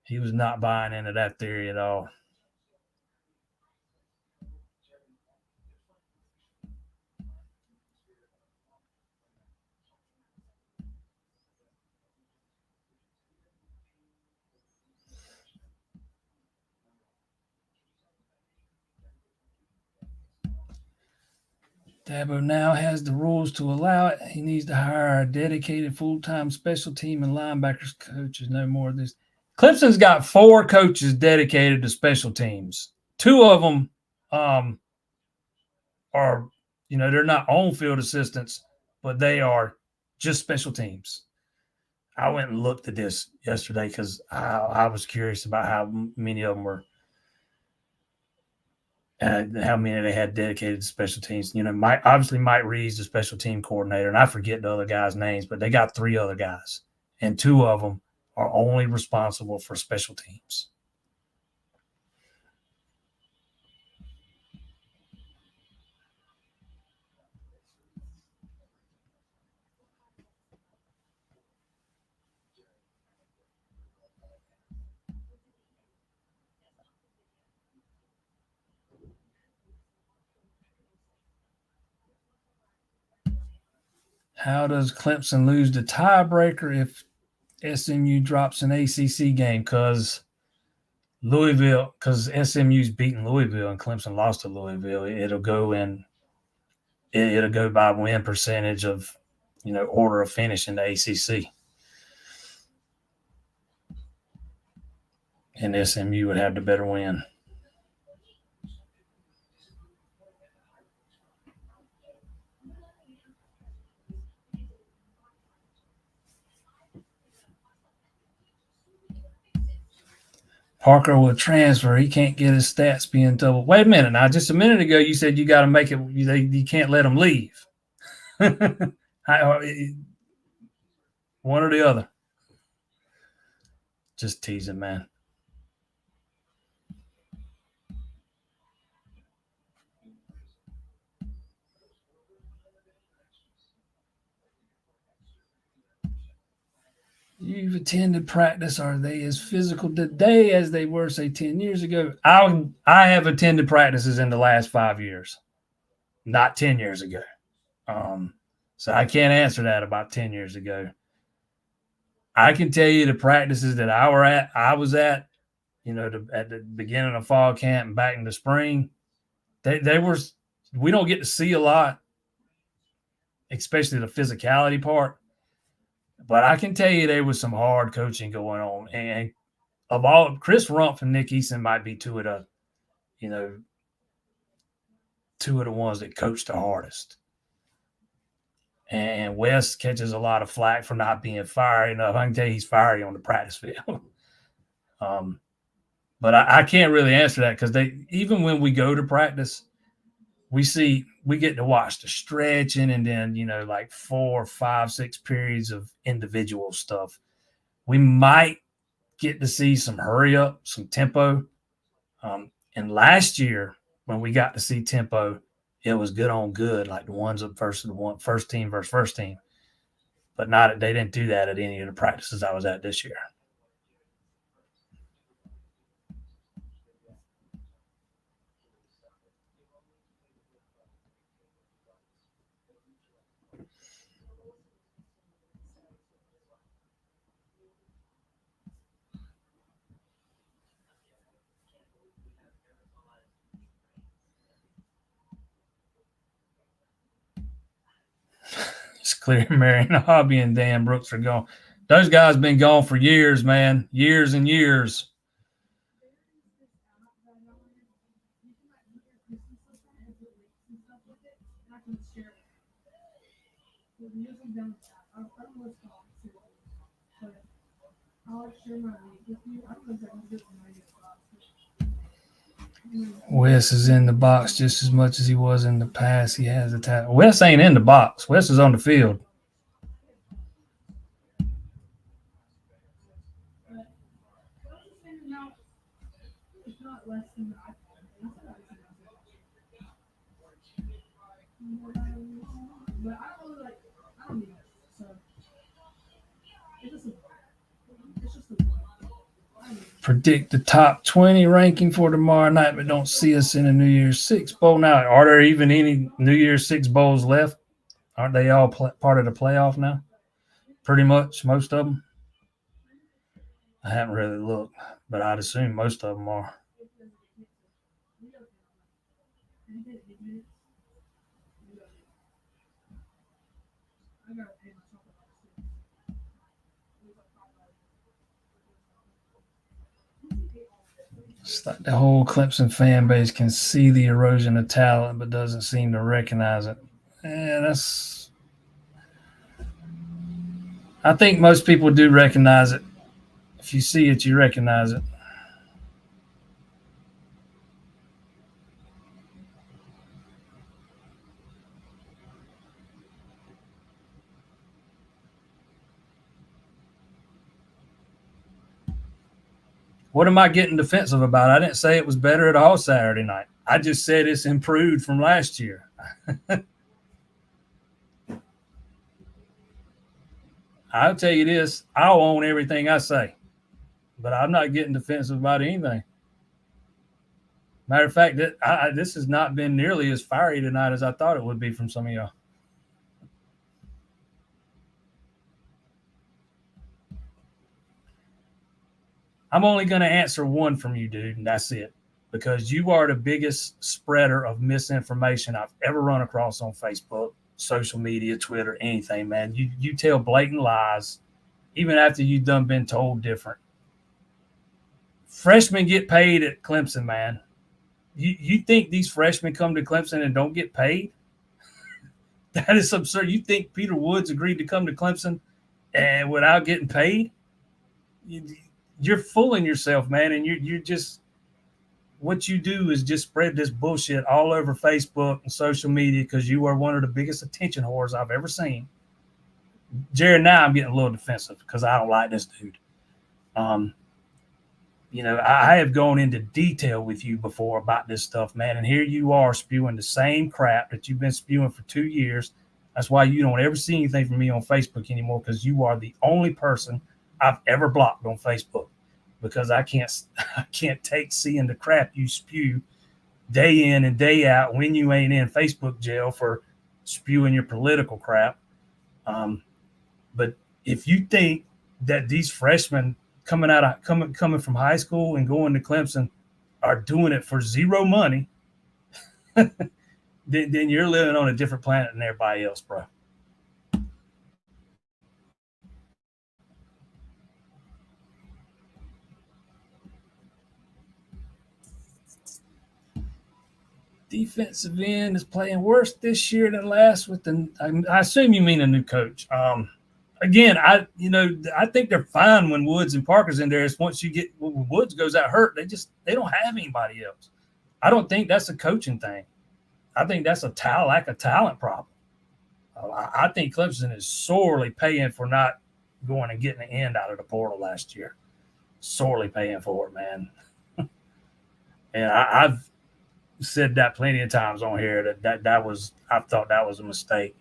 He was not buying into that theory at all. Dabo now has the rules to allow it. He needs to hire a dedicated full-time special team and linebackers coaches. No more of this. Clemson's got 4 coaches dedicated to special teams. 2 of them are, they're not on-field assistants, but they are just special teams. I went and looked at this yesterday because I was curious about how many of them were how many they had dedicated to special teams. Obviously Mike Reed's the special team coordinator, and I forget the other guys' names, but they got 3 other guys, and 2 of them are only responsible for special teams. How does Clemson lose the tiebreaker if SMU drops an ACC game? Because SMU's beating Louisville and Clemson lost to Louisville. It'll go by win percentage of, order of finish in the ACC. And SMU would have the better win. Parker will transfer. He can't get his stats being double. Wait a minute. Now, just a minute ago, you said you got to make it. You can't let him leave. One or the other. Just teasing, man. You've attended practice. Are they as physical today as they were, say, 10 years ago? I have attended practices in the last 5 years, not 10 years ago. So I can't answer that about 10 years ago. I can tell you the practices that I was at, at the beginning of fall camp and back in the spring, they were, we don't get to see a lot, especially the physicality part. But I can tell you there was some hard coaching going on. And of all, Chris Rumpf and Nick Eason might be two of the ones that coached the hardest. And Wes catches a lot of flack for not being fiery enough. I can tell you he's fiery on the practice field. But I can't really answer that because even when we go to practice, we get to watch the stretching and then, like 4, 5, 6 periods of individual stuff. We might get to see some hurry up, some tempo. And last year, when we got to see tempo, it was good on good, like the ones up versus the first team versus first team. But they didn't do that at any of the practices I was at this year. It's clear Marion Hobby and Dan Brooks are gone. Those guys been gone for years, man. Years and years. Wes is in the box just as much as he was in the past. He has a talent. Wes ain't in the box. Wes is on the field. Predict the top 20 ranking for tomorrow night, but don't see us in a New Year's Six bowl. Now, are there even any New Year's Six bowls left? Aren't they all part of the playoff now? Pretty much, most of them. I haven't really looked, but I'd assume most of them are. It's like the whole Clemson fan base can see the erosion of talent, but doesn't seem to recognize it. I think most people do recognize it. If you see it, you recognize it. What am I getting defensive about? I didn't say it was better at all Saturday night. I just said it's improved from last year. I'll tell you this. I'll own everything I say, but I'm not getting defensive about anything. Matter of fact, this has not been nearly as fiery tonight as I thought it would be from some of y'all. I'm only going to answer one from you, dude, and that's it. Because you are the biggest spreader of misinformation I've ever run across on Facebook, social media, Twitter, anything, man. You tell blatant lies, even after you've done been told different. Freshmen get paid at Clemson, man. You think these freshmen come to Clemson and don't get paid? That is absurd. You think Peter Woods agreed to come to Clemson and without getting paid? You're fooling yourself, man, and you're just what you do is just spread this bullshit all over Facebook and social media because you are one of the biggest attention whores I've ever seen. Jared, now I'm getting a little defensive because I don't like this dude. I have gone into detail with you before about this stuff, man, and here you are spewing the same crap that you've been spewing for 2 years. That's why you don't ever see anything from me on Facebook anymore, because you are the only person I've ever blocked on Facebook, because I can't take seeing the crap you spew day in and day out when you ain't in Facebook jail for spewing your political crap. But if you think that these freshmen coming from high school and going to Clemson are doing it for zero money, then you're living on a different planet than everybody else, bro. Defensive end is playing worse this year than last with I assume you mean a new coach. Again, I think they're fine when Woods and Parker's in there. It's once when Woods goes out hurt, they don't have anybody else. I don't think that's a coaching thing. I think that's a lack of talent problem. I think Clemson is sorely paying for not going and getting the end out of the portal last year. Sorely paying for it, man. And I've said that plenty of times on here I thought that was a mistake.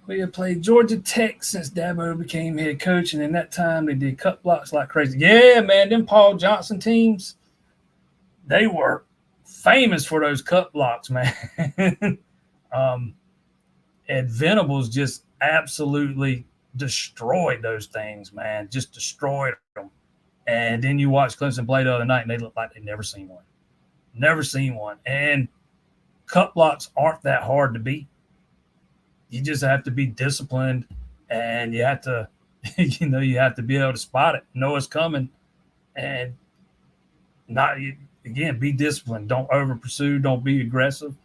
We had played Georgia Tech since Dabo became head coach, and in that time they did cut blocks like crazy. Yeah, man, them Paul Johnson teams, they were famous for those cut blocks, man. And Venables just absolutely destroyed those things, man. Just destroyed them. And then you watch Clemson play the other night, and they look like they've never seen one. Never seen one. And cut blocks aren't that hard to beat. You just have to be disciplined, and you have to, you have to be able to spot it, know it's coming, and be disciplined. Don't over pursue. Don't be aggressive.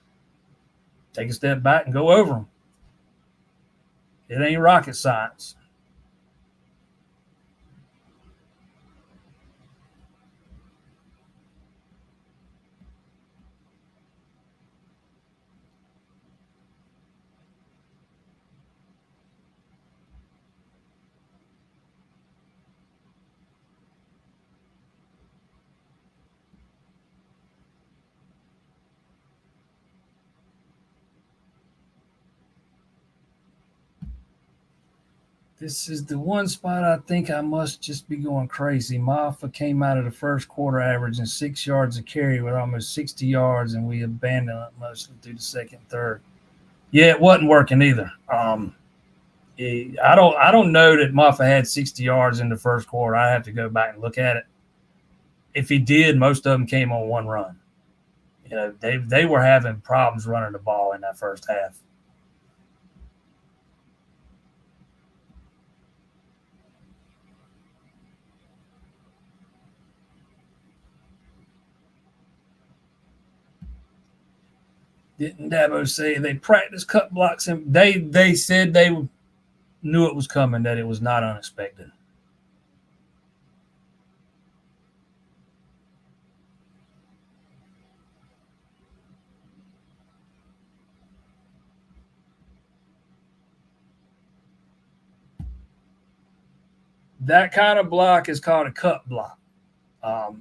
Take a step back and go over them. It ain't rocket science. This is the one spot I think I must just be going crazy. Maffa came out of the first quarter averaging 6 yards a carry with almost 60 yards, and we abandoned it mostly through the second, third. Yeah, it wasn't working either. I don't know that Maffa had 60 yards in the first quarter. I have to go back and look at it. If he did, most of them came on one run. They were having problems running the ball in that first half. Didn't Dabo say they practiced cut blocks? And they said they knew it was coming, that it was not unexpected. That kind of block is called a cut block.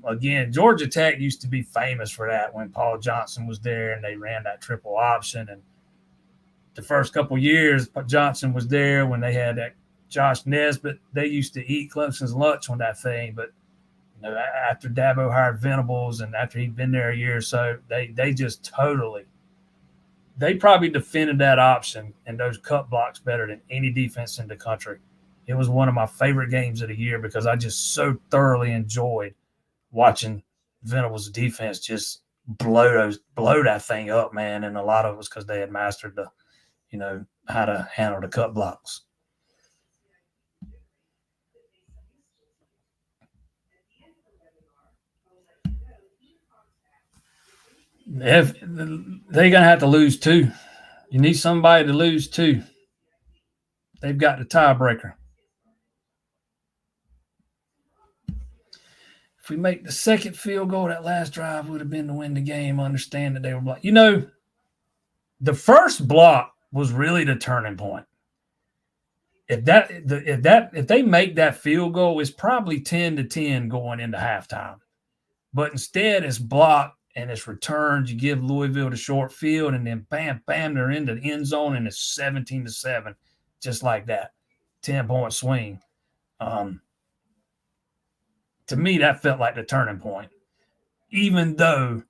Again, Georgia Tech used to be famous for that when Paul Johnson was there and they ran that triple option. And the first couple years Johnson was there, when they had that Josh Nesbitt, they used to eat Clemson's lunch on that thing. But after Dabo hired Venables and after he'd been there a year or so, they just totally – they probably defended that option and those cut blocks better than any defense in the country. It was one of my favorite games of the year because I just so thoroughly enjoyed watching Venables' defense just blow that thing up, man. And a lot of it was because they had mastered the, how to handle the cut blocks. If they're gonna have to lose two, you need somebody to lose two. They've got the tiebreaker. If we make the second field goal, that last drive would have been to win the game. Understand that they were blocked. The first block was really the turning point. If they make that field goal, it's probably 10-10 going into halftime. But instead, it's blocked and it's returned. You give Louisville the short field, and then bam, bam, they're into the end zone, and it's 17-7, just like that, 10-point swing. To me, that felt like the turning point, even though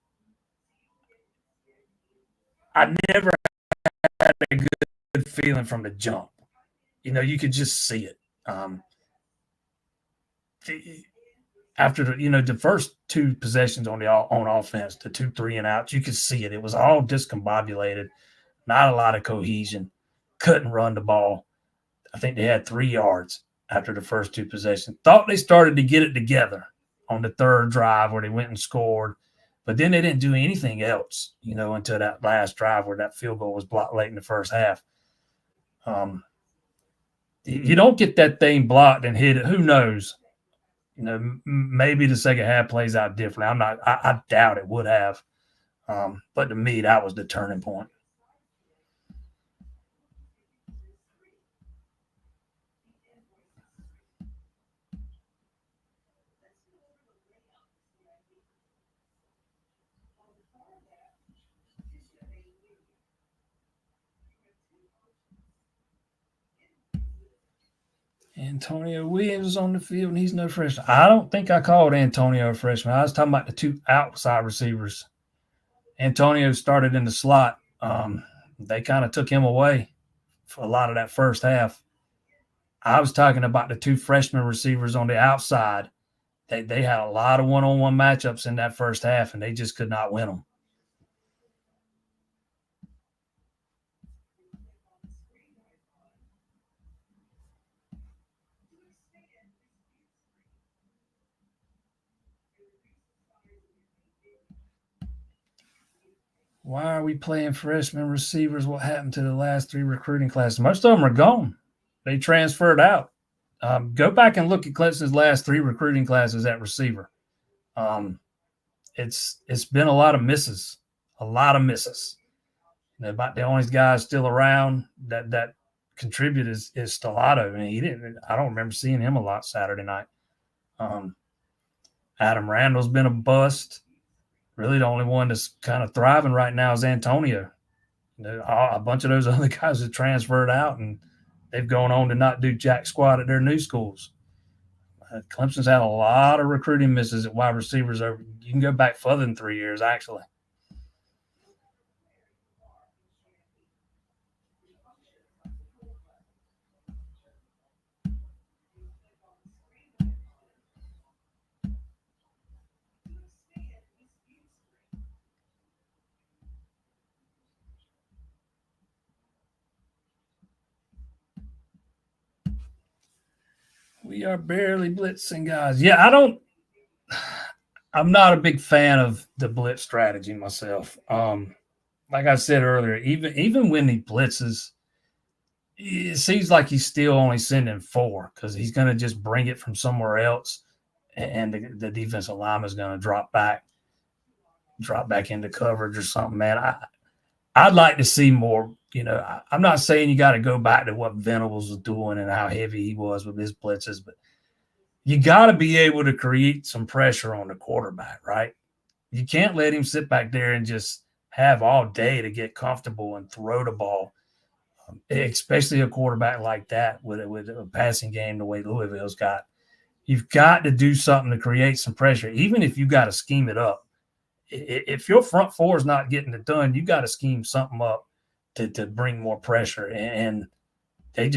I never had a good feeling from the jump. You could just see it. After the first two possessions on offense, the 2 3-and-outs, you could see it. It was all discombobulated, not a lot of cohesion, couldn't run the ball. I think they had 3 yards after the first 2 possessions. Thought they started to get it together on the third drive where they went and scored, but then they didn't do anything else, until that last drive where that field goal was blocked late in the first half. You don't get that thing blocked and hit it. Who knows? Maybe the second half plays out differently. I doubt it would have. But to me, that was the turning point. Antonio Williams is on the field, and he's no freshman. I don't think I called Antonio a freshman. I was talking about the 2 outside receivers. Antonio started in the slot. They kind of took him away for a lot of that first half. I was talking about the 2 freshman receivers on the outside. They had a lot of one-on-one matchups in that first half, and they just could not win them. Why are we playing freshman receivers? What happened to the last 3 recruiting classes? Most of them are gone. They transferred out. Go back and look at Clemson's last 3 recruiting classes at receiver. It's been a lot of misses. About the only guy still around that contribute is Stellato. I don't remember seeing him a lot Saturday night. Adam Randall's been a bust. Really, the only one that's kind of thriving right now is Antonio. A bunch of those other guys have transferred out, and they've gone on to not do jack squat at their new schools. Clemson's had a lot of recruiting misses at wide receivers. You can go back further than 3 years, actually. We are barely blitzing guys. Yeah, I'm not a big fan of the blitz strategy myself. Like I said earlier, even when he blitzes, it seems like he's still only sending 4 because he's going to just bring it from somewhere else, and the defensive lineman is going to drop back into coverage or something, man. I'd like to see more. I'm not saying you got to go back to what Venables was doing and how heavy he was with his blitzes, but you got to be able to create some pressure on the quarterback, right? You can't let him sit back there and just have all day to get comfortable and throw the ball. especially a quarterback like that with a passing game the way Louisville's got. You've got to do something to create some pressure, even if you got to scheme it up. If your front four is not getting it done, you got to scheme something up to bring more pressure. And they've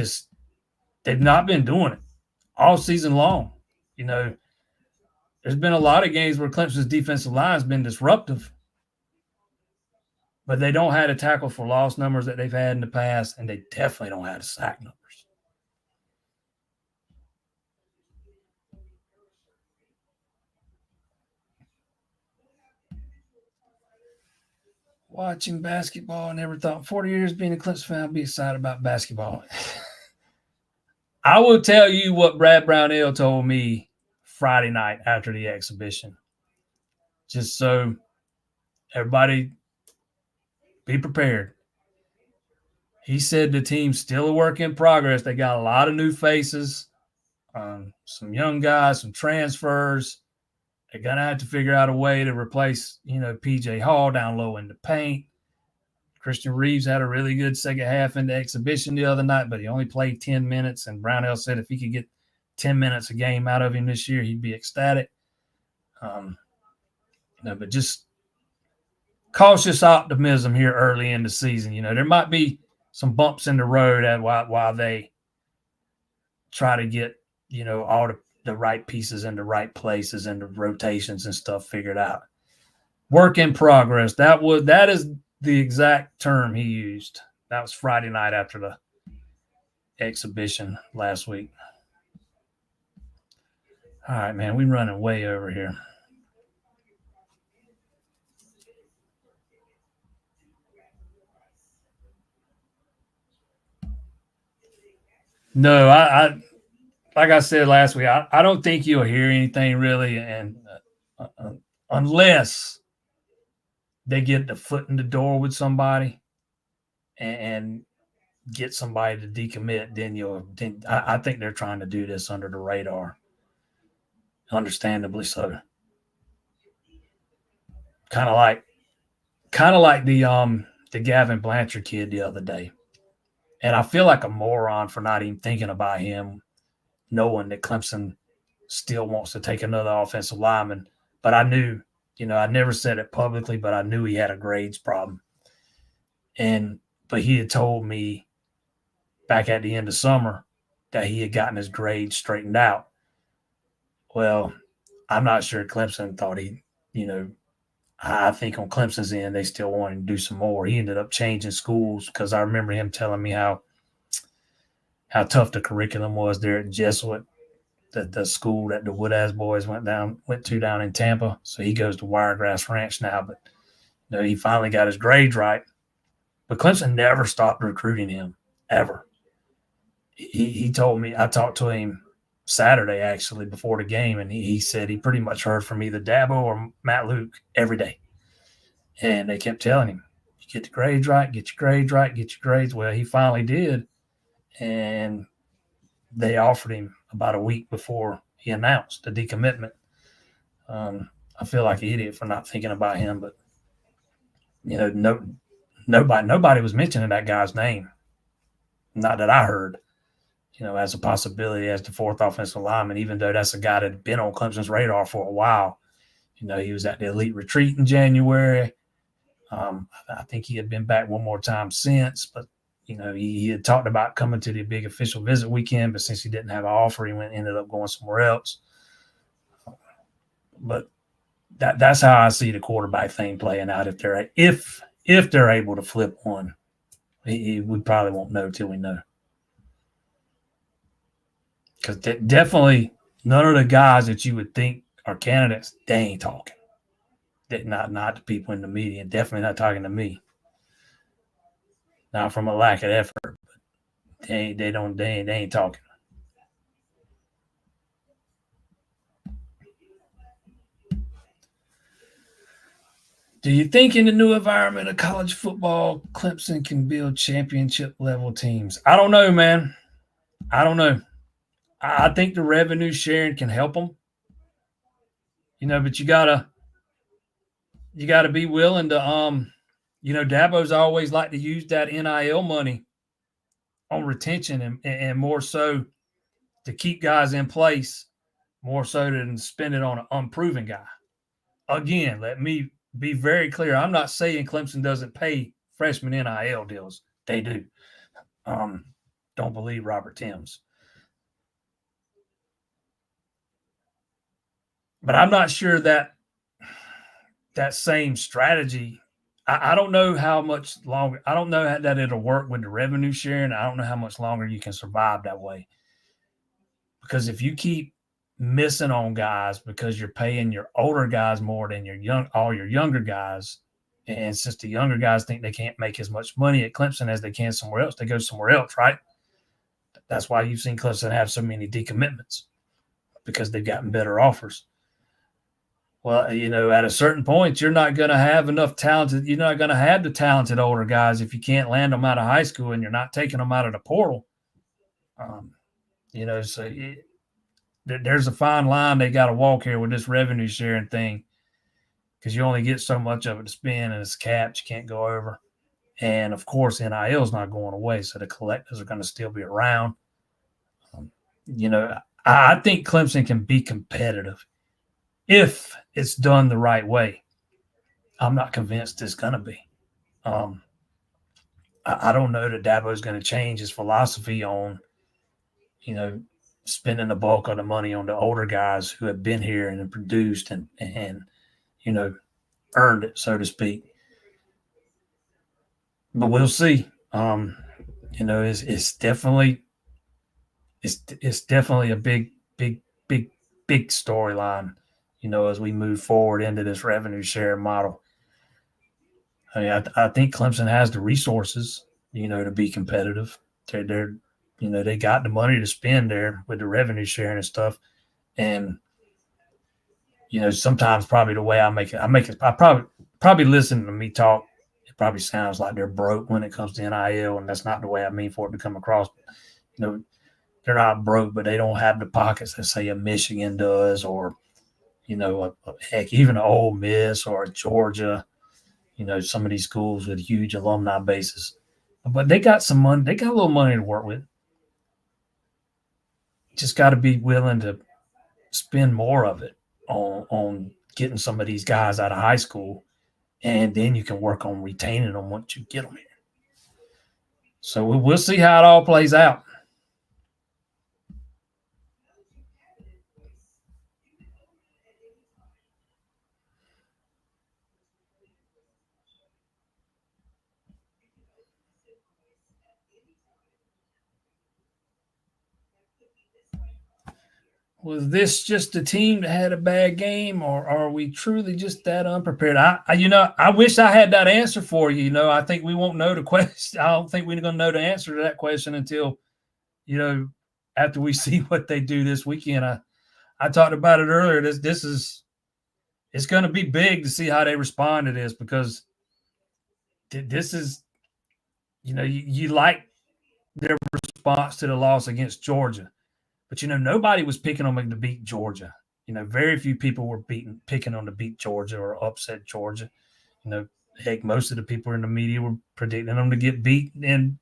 not been doing it all season long. You know, there's been a lot of games where Clemson's defensive line has been disruptive, but they don't have the tackle for loss numbers that they've had in the past, and they definitely don't have the sack numbers. Watching basketball, I never thought 40 years being a Clemson fan I'd be excited about basketball. I will tell you what Brad Brownell told me Friday night after the exhibition. Just so everybody be prepared. He said the team's still a work in progress. They got a lot of new faces, some young guys, some transfers. They're going to have to figure out a way to replace, P.J. Hall down low in the paint. Christian Reeves had a really good second half in the exhibition the other night, but he only played 10 minutes. And Brownell said if he could get 10 minutes a game out of him this year, he'd be ecstatic. But just cautious optimism here early in the season. There might be some bumps in the road while they try to get, all the right pieces in the right places and the rotations and stuff figured out. Work in progress. That is the exact term he used. That was Friday night after the exhibition last week. All right, man, we're running way over here. No, I like I said last week, I don't think you'll hear anything really, and unless they get the foot in the door with somebody and get somebody to decommit, then I think they're trying to do this under the radar, understandably so. Kind of like the Gavin Blanchard kid the other day, and I feel like a moron for not even thinking about him, knowing that Clemson still wants to take another offensive lineman. But I knew, I never said it publicly, but I knew he had a grades problem. But he had told me back at the end of summer that he had gotten his grades straightened out. Well, I'm not sure Clemson thought I think on Clemson's end, they still wanted to do some more. He ended up changing schools because I remember him telling me how tough the curriculum was there at Jesuit, the school that the Wood-Ass boys went to down in Tampa. So he goes to Wiregrass Ranch now, but he finally got his grades right. But Clemson never stopped recruiting him, ever. He told me, I talked to him Saturday, actually, before the game, and he said he pretty much heard from either Dabo or Matt Luke every day. And they kept telling him, you get the grades right, get your grades right, get your grades. Well, he finally did, and they offered him about a week before he announced the decommitment. I feel like an idiot for not thinking about him, but nobody was mentioning that guy's name. Not that I heard, as a possibility as the fourth offensive lineman, even though that's a guy that had been on Clemson's radar for a while. He was at the elite retreat in January. I think he had been back one more time since, but he had talked about coming to the big official visit weekend, but since he didn't have an offer, he ended up going somewhere else. But that's how I see the quarterback thing playing out. If they're able to flip one, we probably won't know till we know. Because definitely none of the guys that you would think are candidates, they ain't talking. Not the people in the media, definitely not talking to me. Not from a lack of effort, but they ain't talking. Do you think in the new environment of college football, Clemson can build championship level teams? I don't know, man. I don't know. I think the revenue sharing can help them. But you gotta be willing to Dabo's always like to use that NIL money on retention and more so to keep guys in place more so than spend it on an unproven guy. Again, let me be very clear. I'm not saying Clemson doesn't pay freshman NIL deals. They do. Don't believe Robert Timms. But I'm not sure that same strategy, I don't know how much longer. I don't know that it'll work with the revenue sharing. I don't know how much longer you can survive that way. Because if you keep missing on guys because you're paying your older guys more than all your younger guys, and since the younger guys think they can't make as much money at Clemson as they can somewhere else, they go somewhere else, right? That's why you've seen Clemson have so many decommitments, because they've gotten better offers. Well, at a certain point, you're not going to have enough talented. You're not going to have the talented older guys if you can't land them out of high school and you're not taking them out of the portal. So there's a fine line they got to walk here with this revenue sharing thing, because you only get so much of it to spend, and it's capped. You can't go over. And, of course, NIL is not going away, so the collectors are going to still be around. I think Clemson can be competitive if it's done the right way. I'm not convinced it's going to be. I don't know that Dabo is going to change his philosophy on, spending the bulk of the money on the older guys who have been here and produced and earned it, so to speak. But we'll see. It's definitely a big storyline, as we move forward into this revenue share model. I think Clemson has the resources, to be competitive. They got the money to spend there with the revenue sharing and stuff. And, sometimes probably the way I probably listen to me talk, it probably sounds like they're broke when it comes to NIL, and that's not the way I mean for it to come across. They're not broke, but they don't have the pockets that, say, a Michigan does, or, heck, even an Ole Miss or a Georgia, some of these schools with huge alumni bases. But they got some money. They got a little money to work with. Just got to be willing to spend more of it on getting some of these guys out of high school, and then you can work on retaining them once you get them here. So we'll see how it all plays out. Was this just a team that had a bad game, or are we truly just that unprepared? I wish I had that answer for you. I think we won't know the question. I don't think we're going to know the answer to that question until, after we see what they do this weekend. I talked about it earlier. It's going to be big to see how they respond to this, because this is, you like their response to the loss against Georgia. But, nobody was picking on them to beat Georgia. Very few people were picking on to beat Georgia or upset Georgia. Heck, most of the people in the media were predicting them to get beat in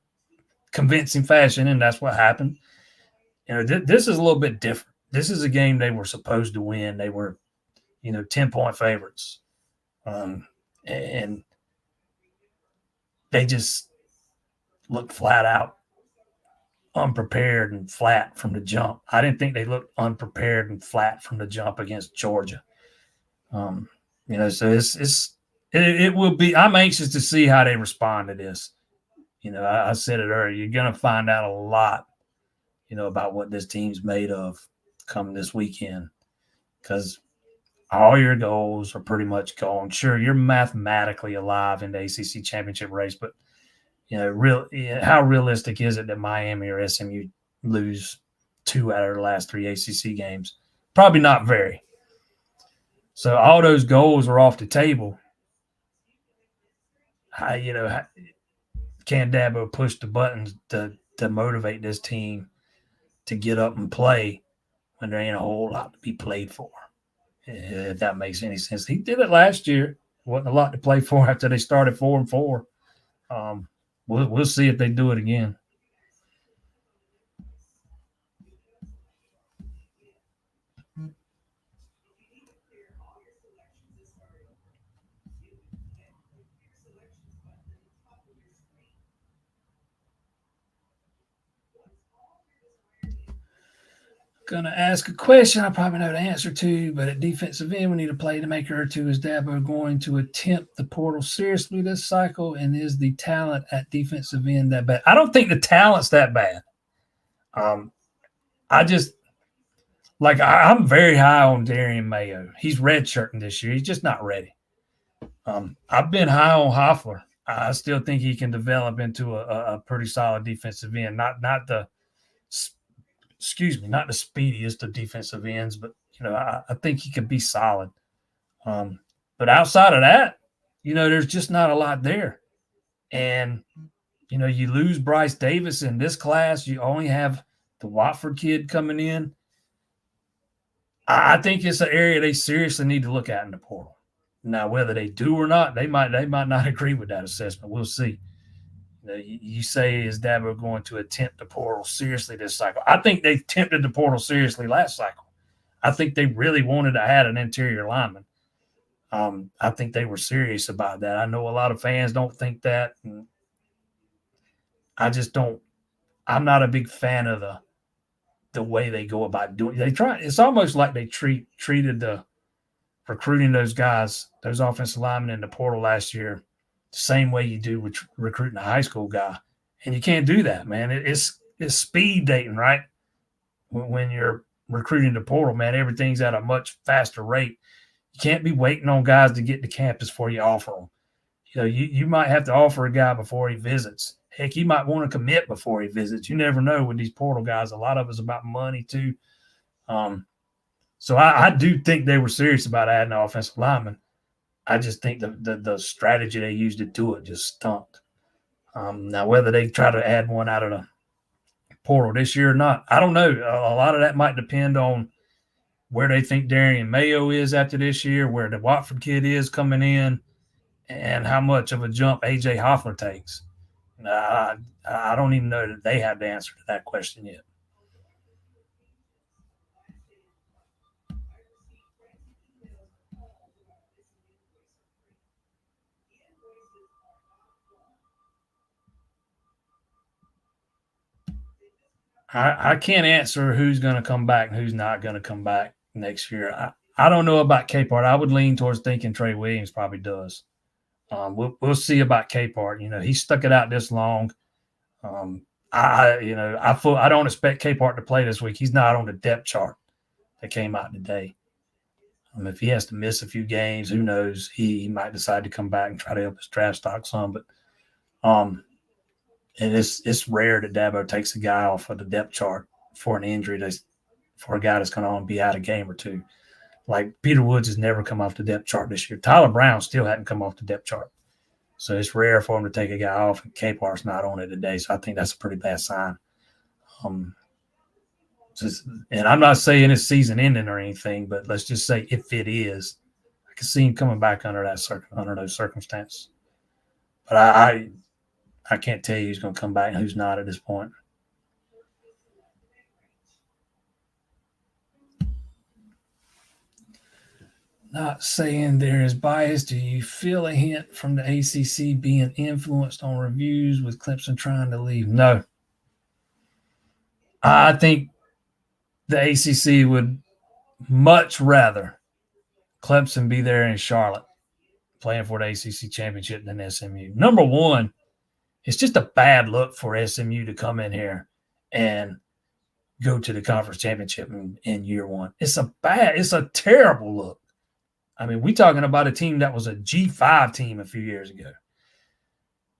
convincing fashion, and that's what happened. This is a little bit different. This is a game they were supposed to win. They were, 10-point favorites. And they just looked flat out unprepared and flat from the jump. I didn't think they looked unprepared and flat from the jump against Georgia. So it will be. I'm anxious to see how they respond to this. I said it earlier. You're going to find out a lot, about what this team's made of come this weekend, because all your goals are pretty much gone. Sure, you're mathematically alive in the ACC Championship race, but how realistic is it that Miami or SMU lose 2 out of their last 3 ACC games? Probably not very. So all those goals are off the table. Can Dabo push the buttons to motivate this team to get up and play when there ain't a whole lot to be played for? If that makes any sense. He did it last year. Wasn't a lot to play for after they started 4-4. We'll see if they do it again. Gonna ask a question I probably know the answer to, but at defensive end, we need a playmaker or two. Is Dabo going to attempt the portal seriously this cycle? And is the talent at defensive end that bad? I don't think the talent's that bad. I just I'm very high on Darian Mayo. He's redshirting this year. He's just not ready. I've been high on Hoffler. I still think he can develop into a pretty solid defensive end. Not the speediest of defensive ends, but I think he could be solid. But outside of that, there's just not a lot there. And you lose Bryce Davis in this class. You only have the Watford kid coming in. I think it's an area they seriously need to look at in the portal. Now, whether they do or not, they might not agree with that assessment. We'll see. You say, is Dabo going to attempt the portal seriously this cycle? I think they attempted the portal seriously last cycle. I think they really wanted to add an interior lineman. I think they were serious about that. I know a lot of fans don't think that. And I just don't. I'm not a big fan of the way they go about doing it. They try. It's almost like they treated the recruiting those guys, those offensive linemen in the portal last year, the same way you do with recruiting a high school guy. And you can't do that, man. It's speed dating, right? When you're recruiting the portal, man, everything's at a much faster rate. You can't be waiting on guys to get to campus before you offer them. You might have to offer a guy before he visits. Heck, he might want to commit before he visits. You never know with these portal guys. A lot of it's about money too. So I do think they were serious about adding an offensive lineman. I just think the strategy they used to do it just stunk. Now, whether they try to add one out of the portal this year or not, I don't know. A lot of that might depend on where they think Darian Mayo is after this year, where the Watford kid is coming in, and how much of a jump A.J. Hoffler takes. I don't even know that they have the answer to that question yet. I can't answer who's going to come back and who's not going to come back next year. I don't know about Capehart. I would lean towards thinking Trey Williams probably does. We'll see about Capehart. He stuck it out this long. I don't expect Capehart to play this week. He's not on the depth chart that came out today. If he has to miss a few games, who knows? He might decide to come back and try to help his draft stock some. But and it's rare that Dabo takes a guy off of the depth chart for an injury for a guy that's going to be out a game or two. Like Peter Woods has never come off the depth chart this year. Tyler Brown still hadn't come off the depth chart. So it's rare for him to take a guy off, and Capehart's not on it today. So I think that's a pretty bad sign. And I'm not saying it's season ending or anything, but let's just say if it is, I can see him coming back under those circumstances. But I can't tell you who's going to come back and who's not at this point. Not saying there is bias. Do you feel a hint from the ACC being influenced on reviews with Clemson trying to leave? No. I think the ACC would much rather Clemson be there in Charlotte playing for the ACC Championship than SMU. Number one, it's just a bad look for SMU to come in here and go to the conference championship in year one. It's a terrible look. I mean, we're talking about a team that was a G5 team a few years ago.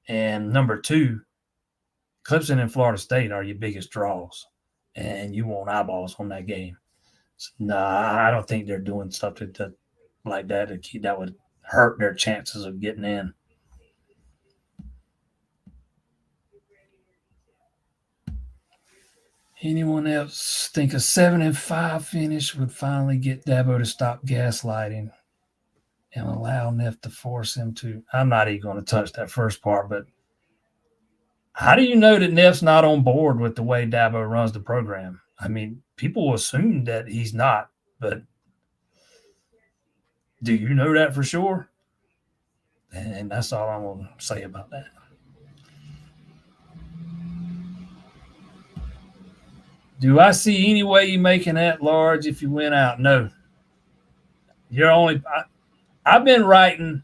And number two, Clemson and Florida State are your biggest draws, and you want eyeballs on that game. So, I don't think they're doing stuff like that that would hurt their chances of getting in. Anyone else think a 7-5 finish would finally get Dabo to stop gaslighting and allow Neff to force him to? I'm not even going to touch that first part, but how do you know that Neff's not on board with the way Dabo runs the program? I mean, people assume that he's not, but do you know that for sure? And that's all I'm going to say about that. Do I see any way you making that large if you win out? No. You're only. I've been writing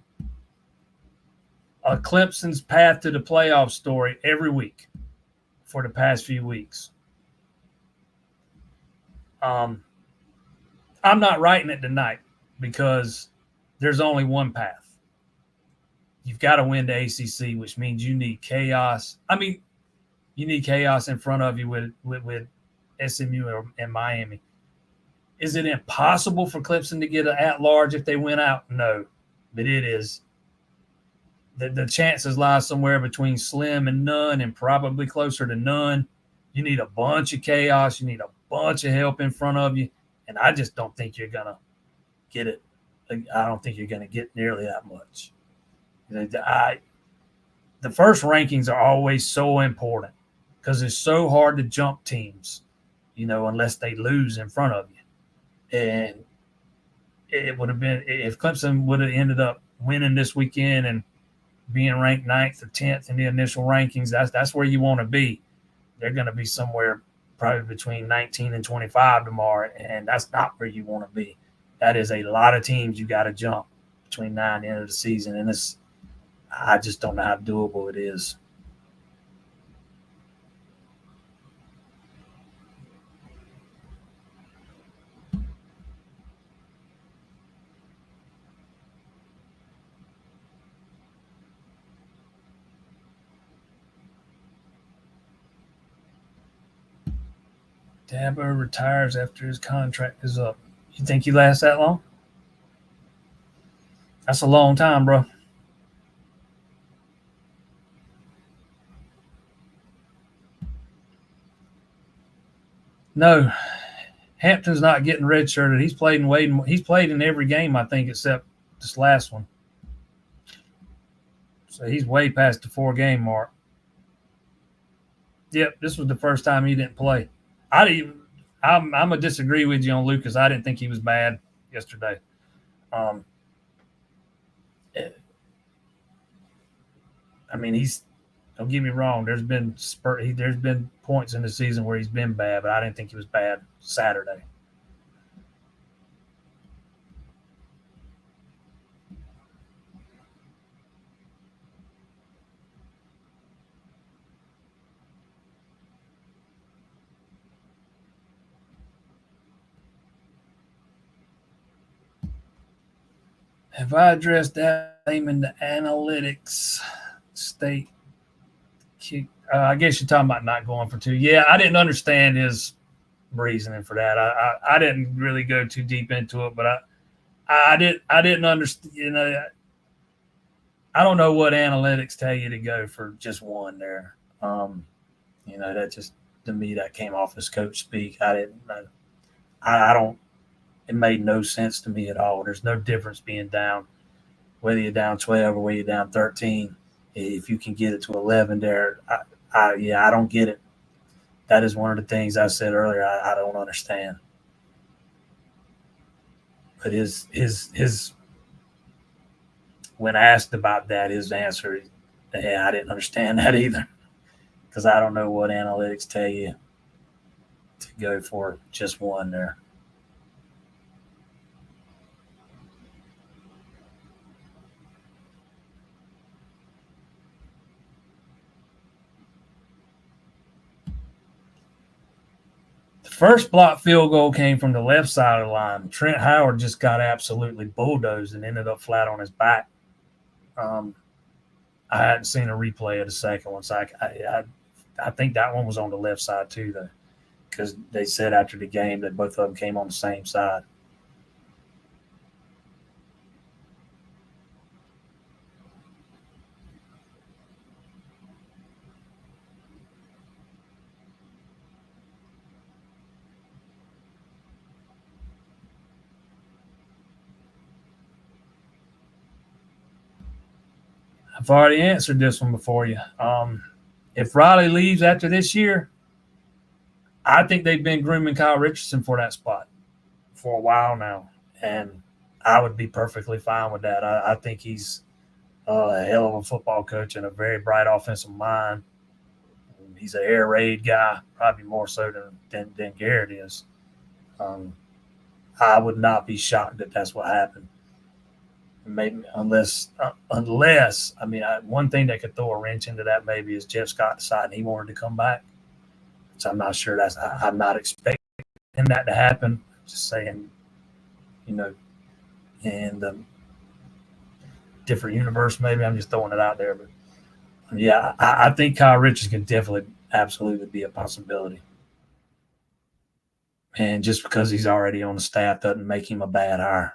a Clemson's path to the playoff story every week for the past few weeks. I'm not writing it tonight because there's only one path. You've got to win the ACC, which means you need chaos. I mean, you need chaos in front of you with SMU and Miami. Is it impossible for Clemson to get an at-large if they win out? No, but it is. The chances lie somewhere between slim and none and probably closer to none. You need a bunch of chaos. You need a bunch of help in front of you, and I just don't think you're going to get it. I don't think you're going to get nearly that much. The first rankings are always so important because it's so hard to jump teams, unless they lose in front of you. And it would have been, if Clemson would have ended up winning this weekend and being ranked 9th or 10th in the initial rankings, that's where you want to be. They're going to be somewhere probably between 19 and 25 tomorrow, and that's not where you want to be. That is a lot of teams you got to jump between now and the end of the season, and I just don't know how doable it is. Dabo retires after his contract is up. You think he lasts that long? That's a long time, bro. No, Hampton's not getting redshirted. He's played in every game, I think, except this last one. So he's way past the 4-game mark. Yep, this was the first time he didn't play. I'm gonna disagree with you on Lucas. I didn't think he was bad yesterday. I mean, don't get me wrong. There's been points in the season where he's been bad, but I didn't think he was bad Saturday. Have I addressed that name in the analytics state? I guess you're talking about not going for 2. Yeah, I didn't understand his reasoning for that. I didn't really go too deep into it, but I didn't understand. I don't know what analytics tell you to go for just 1 there. That just, to me, that came off as coach speak. I didn't know. I don't. It made no sense to me at all. There's no difference being down, whether you're down 12 or whether you're down 13. If you can get it to 11 there, I don't get it. That is one of the things I said earlier. I don't understand. But his when asked about that, his answer, I didn't understand that either, because I don't know what analytics tell you to go for just 1 there. First block field goal came from the left side of the line. Trent Howard just got absolutely bulldozed and ended up flat on his back. I hadn't seen a replay of the second one, so I think that one was on the left side too, though, because they said after the game that both of them came on the same side. I've already answered this one before you. If Riley leaves after this year, I think they've been grooming Kyle Richardson for that spot for a while now, and I would be perfectly fine with that. I think he's a hell of a football coach and a very bright offensive mind. he's an air raid guy, probably more so than Garrett is. I would not be shocked that that's what happened. Maybe unless I mean, one thing that could throw a wrench into that maybe is Jeff Scott deciding he wanted to come back. So I'm not sure I'm not expecting that to happen. Just saying, in the different universe, maybe I'm just throwing it out there. But yeah, I think Kyle Richards can definitely, absolutely be a possibility. And just because he's already on the staff doesn't make him a bad hire.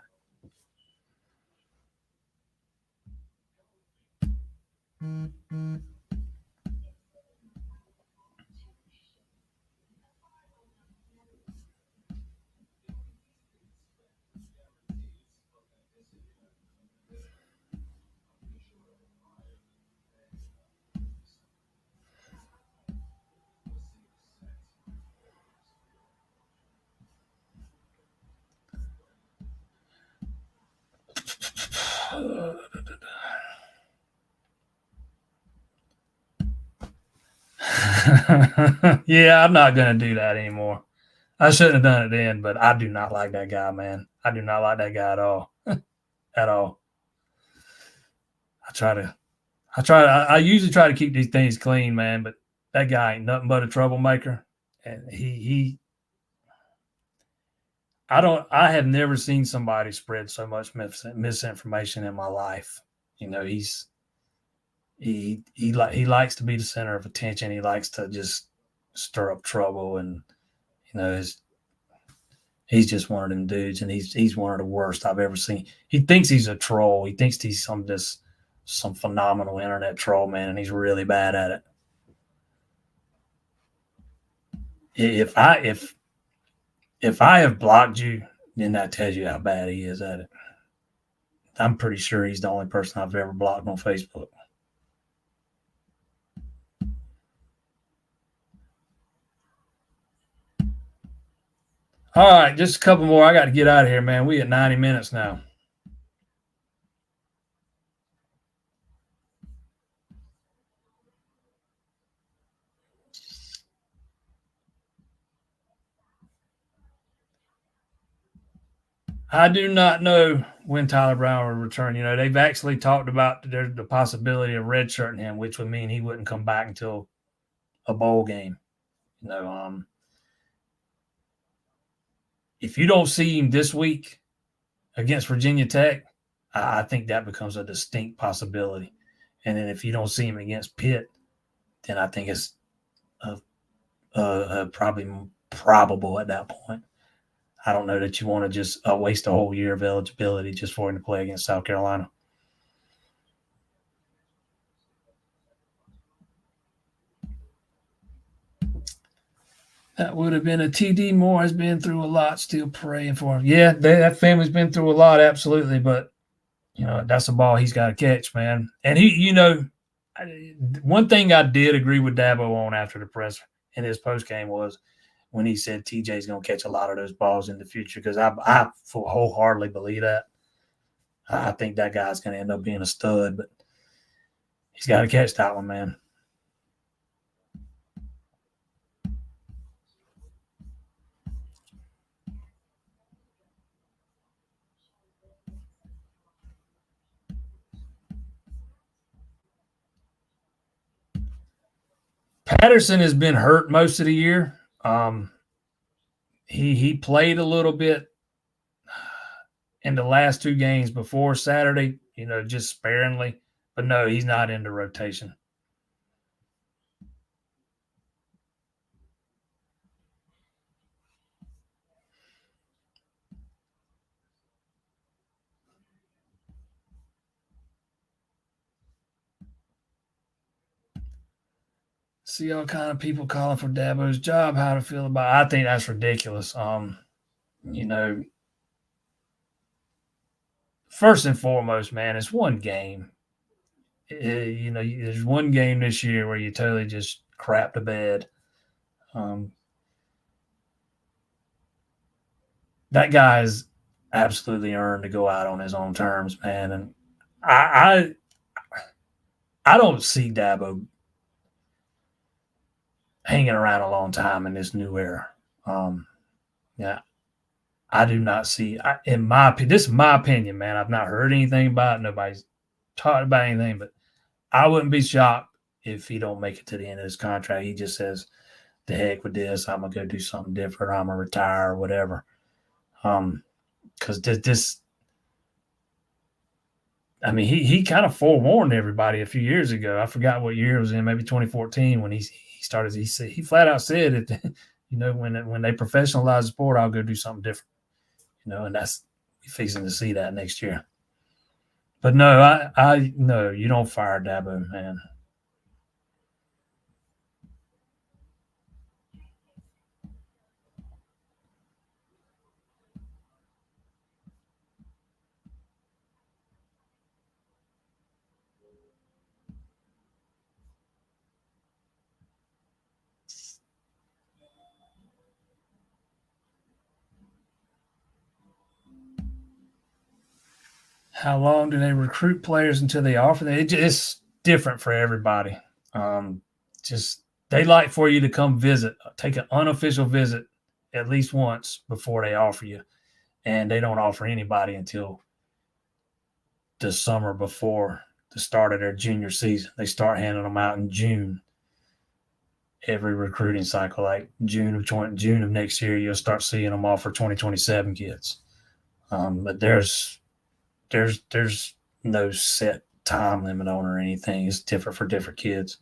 Yeah, I'm not going to do that anymore. I shouldn't have done it then, but I do not like that guy, man. I do not like that guy at all. At all. I usually try to keep these things clean, man, but that guy ain't nothing but a troublemaker. And I have never seen somebody spread so much misinformation in my life. He likes to be the center of attention. He likes to just stir up trouble, and he's just one of them dudes, and he's one of the worst I've ever seen. He thinks he's a troll. He thinks he's some phenomenal internet troll, man, and he's really bad at it. If I have blocked you, then that tells you how bad he is at it. I'm pretty sure he's the only person I've ever blocked on Facebook. All right, just a couple more. I got to get out of here, man. We at 90 minutes now. I do not know when Tyler Brown will return. They've actually talked about the possibility of redshirting him, which would mean he wouldn't come back until a bowl game. If you don't see him this week against Virginia Tech, I think that becomes a distinct possibility. And then if you don't see him against Pitt, then I think it's probably probable at that point. I don't know that you want to just waste a whole year of eligibility just for him to play against South Carolina. That would have been a TD Moore has been through a lot, still praying for him. Yeah, that family's been through a lot, absolutely. But, that's a ball he's got to catch, man. And one thing I did agree with Dabo on after the press in his postgame was when he said TJ's going to catch a lot of those balls in the future, because I wholeheartedly believe that. I think that guy's going to end up being a stud, but he's got to catch that one, man. Patterson has been hurt most of the year. He played a little bit in the last two games before Saturday, just sparingly. But no, he's not in the rotation. See all kind of people calling for Dabo's job. How to feel about it. I think that's ridiculous. First and foremost, man, it's one game. There's one game this year where you totally just crap the bed. That guy's absolutely earned to go out on his own terms, man. And I don't see Dabo. hanging around a long time in this new era. Yeah, I do not see. This is my opinion, man. I've not heard anything about it. Nobody's talked about anything, but I wouldn't be shocked if he don't make it to the end of his contract. He just says, "The heck with this. I'm gonna go do something different. I'm gonna retire or whatever." Because this. I mean, he kind of forewarned everybody a few years ago. I forgot what year it was in, maybe 2014 when he started. He flat out said that, when they professionalize the sport, I'll go do something different. And that's fixing to see that next year. But no, no, you don't fire Dabo, man. How long do they recruit players until they offer them? It's different for everybody. Just they like for you to come visit, take an unofficial visit at least once before they offer you, and they don't offer anybody until the summer before the start of their junior season. They start handing them out in June. Every recruiting cycle, like June of next year, you'll start seeing them offer 2027 kids. But there's no set time limit on or anything. It's different for different kids.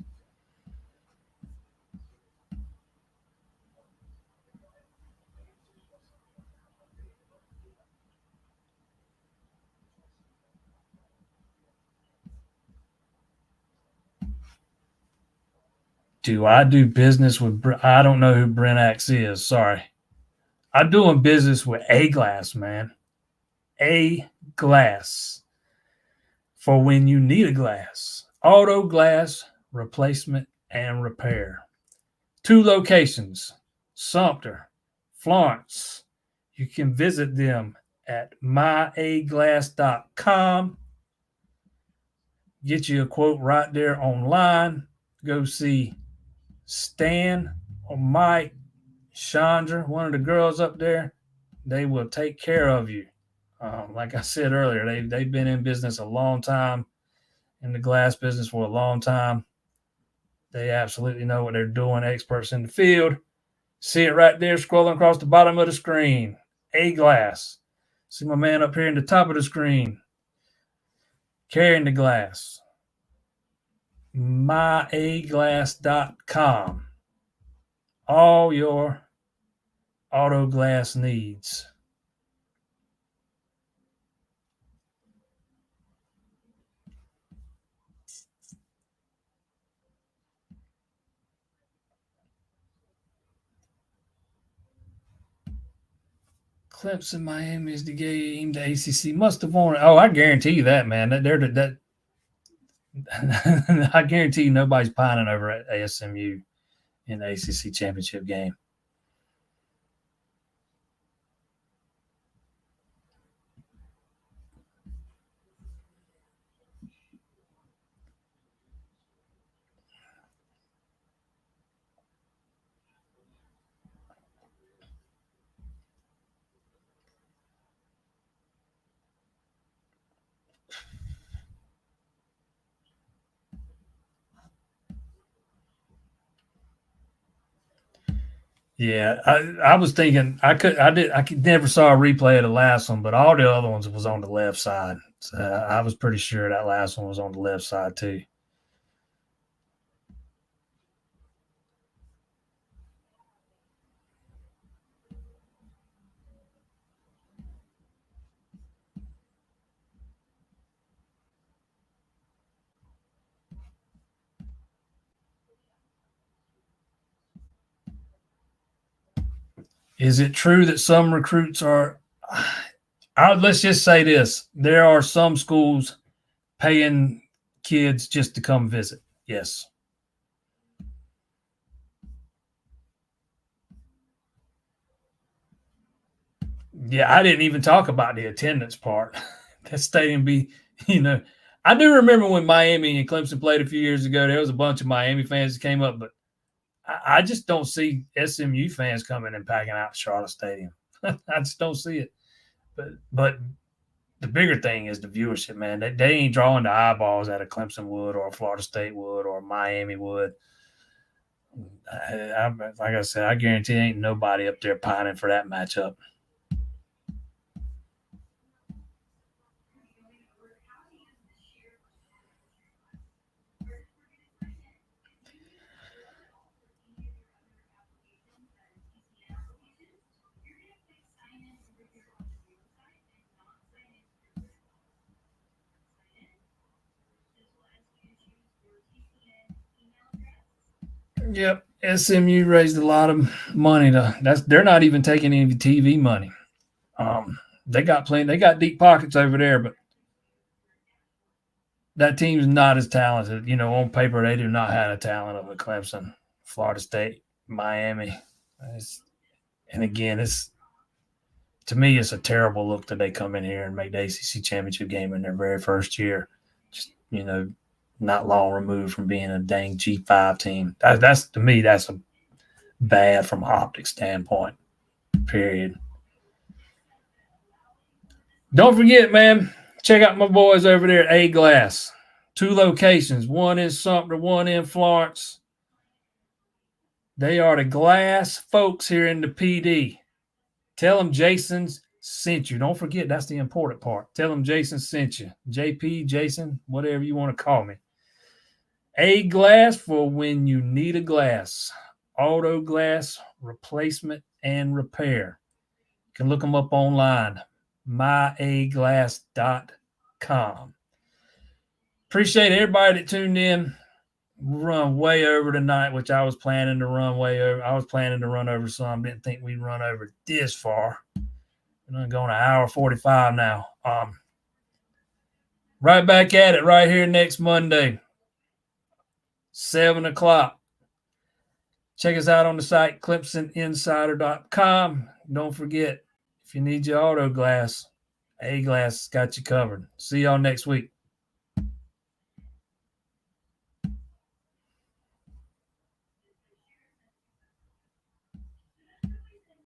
Do I do business with? I don't know who Brent Axe is. Sorry, I'm doing business with A Glass, man. A Glass for when you need a glass. Auto glass replacement and repair. 2 locations, Sumter, Florence. You can visit them at myaglass.com. Get you a quote right there online. Go see Stan or Mike, Chandra, one of the girls up there. They will take care of you. Like I said earlier, they've been in business a long time, in the glass business for a long time. They absolutely know what they're doing, experts in the field. See it right there scrolling across the bottom of the screen. A Glass. See my man up here in the top of the screen carrying the glass. myaglass.com. All your auto glass needs. Clemson, Miami is the game. The ACC must have won. Oh, I guarantee you that, man. That I guarantee you nobody's pining over at ASMU in the ACC Championship game. Yeah, I was thinking I never saw a replay of the last one, but all the other ones was on the left side. So I was pretty sure that last one was on the left side too. Is it true that some recruits are? Let's just say this: there are some schools paying kids just to come visit. Yes. Yeah, I didn't even talk about the attendance part. That stadium I do remember when Miami and Clemson played a few years ago. There was a bunch of Miami fans that came up, but I just don't see SMU fans coming and packing out Charlotte Stadium. I just don't see it. But the bigger thing is the viewership, man. They ain't drawing the eyeballs that a Clemson would or a Florida State would or Miami would. Like I said, I guarantee ain't nobody up there pining for that matchup. Yep, SMU raised a lot of money. They're not even taking any TV money. They got deep pockets over there, but that team's not as talented. On paper, they do not have the talent of a Clemson, Florida State, Miami. And again, to me, it's a terrible look that they come in here and make the ACC Championship game in their very first year. Just, not long removed from being a dang G5 team. That's to me, that's a bad from an optic standpoint, period. Don't forget, man, check out my boys over there at A-Glass. 2 locations, one in Sumter, one in Florence. They are the glass folks here in the PD. Tell them Jason's sent you. Don't forget, that's the important part. Tell them Jason sent you. JP, Jason, whatever you want to call me. A-Glass for when you need a glass. Auto glass replacement and repair. You can look them up online. myaglass.com. Appreciate everybody that tuned in. We run way over tonight, which I was planning to run way over. I was planning to run over some. Didn't think we'd run over this far. We're going an hour 45 now. Right back at it right here next Monday, 7 o'clock. Check us out on the site, ClemsonInsider.com. Don't forget, if you need your auto glass, A-Glass got you covered. See y'all next week.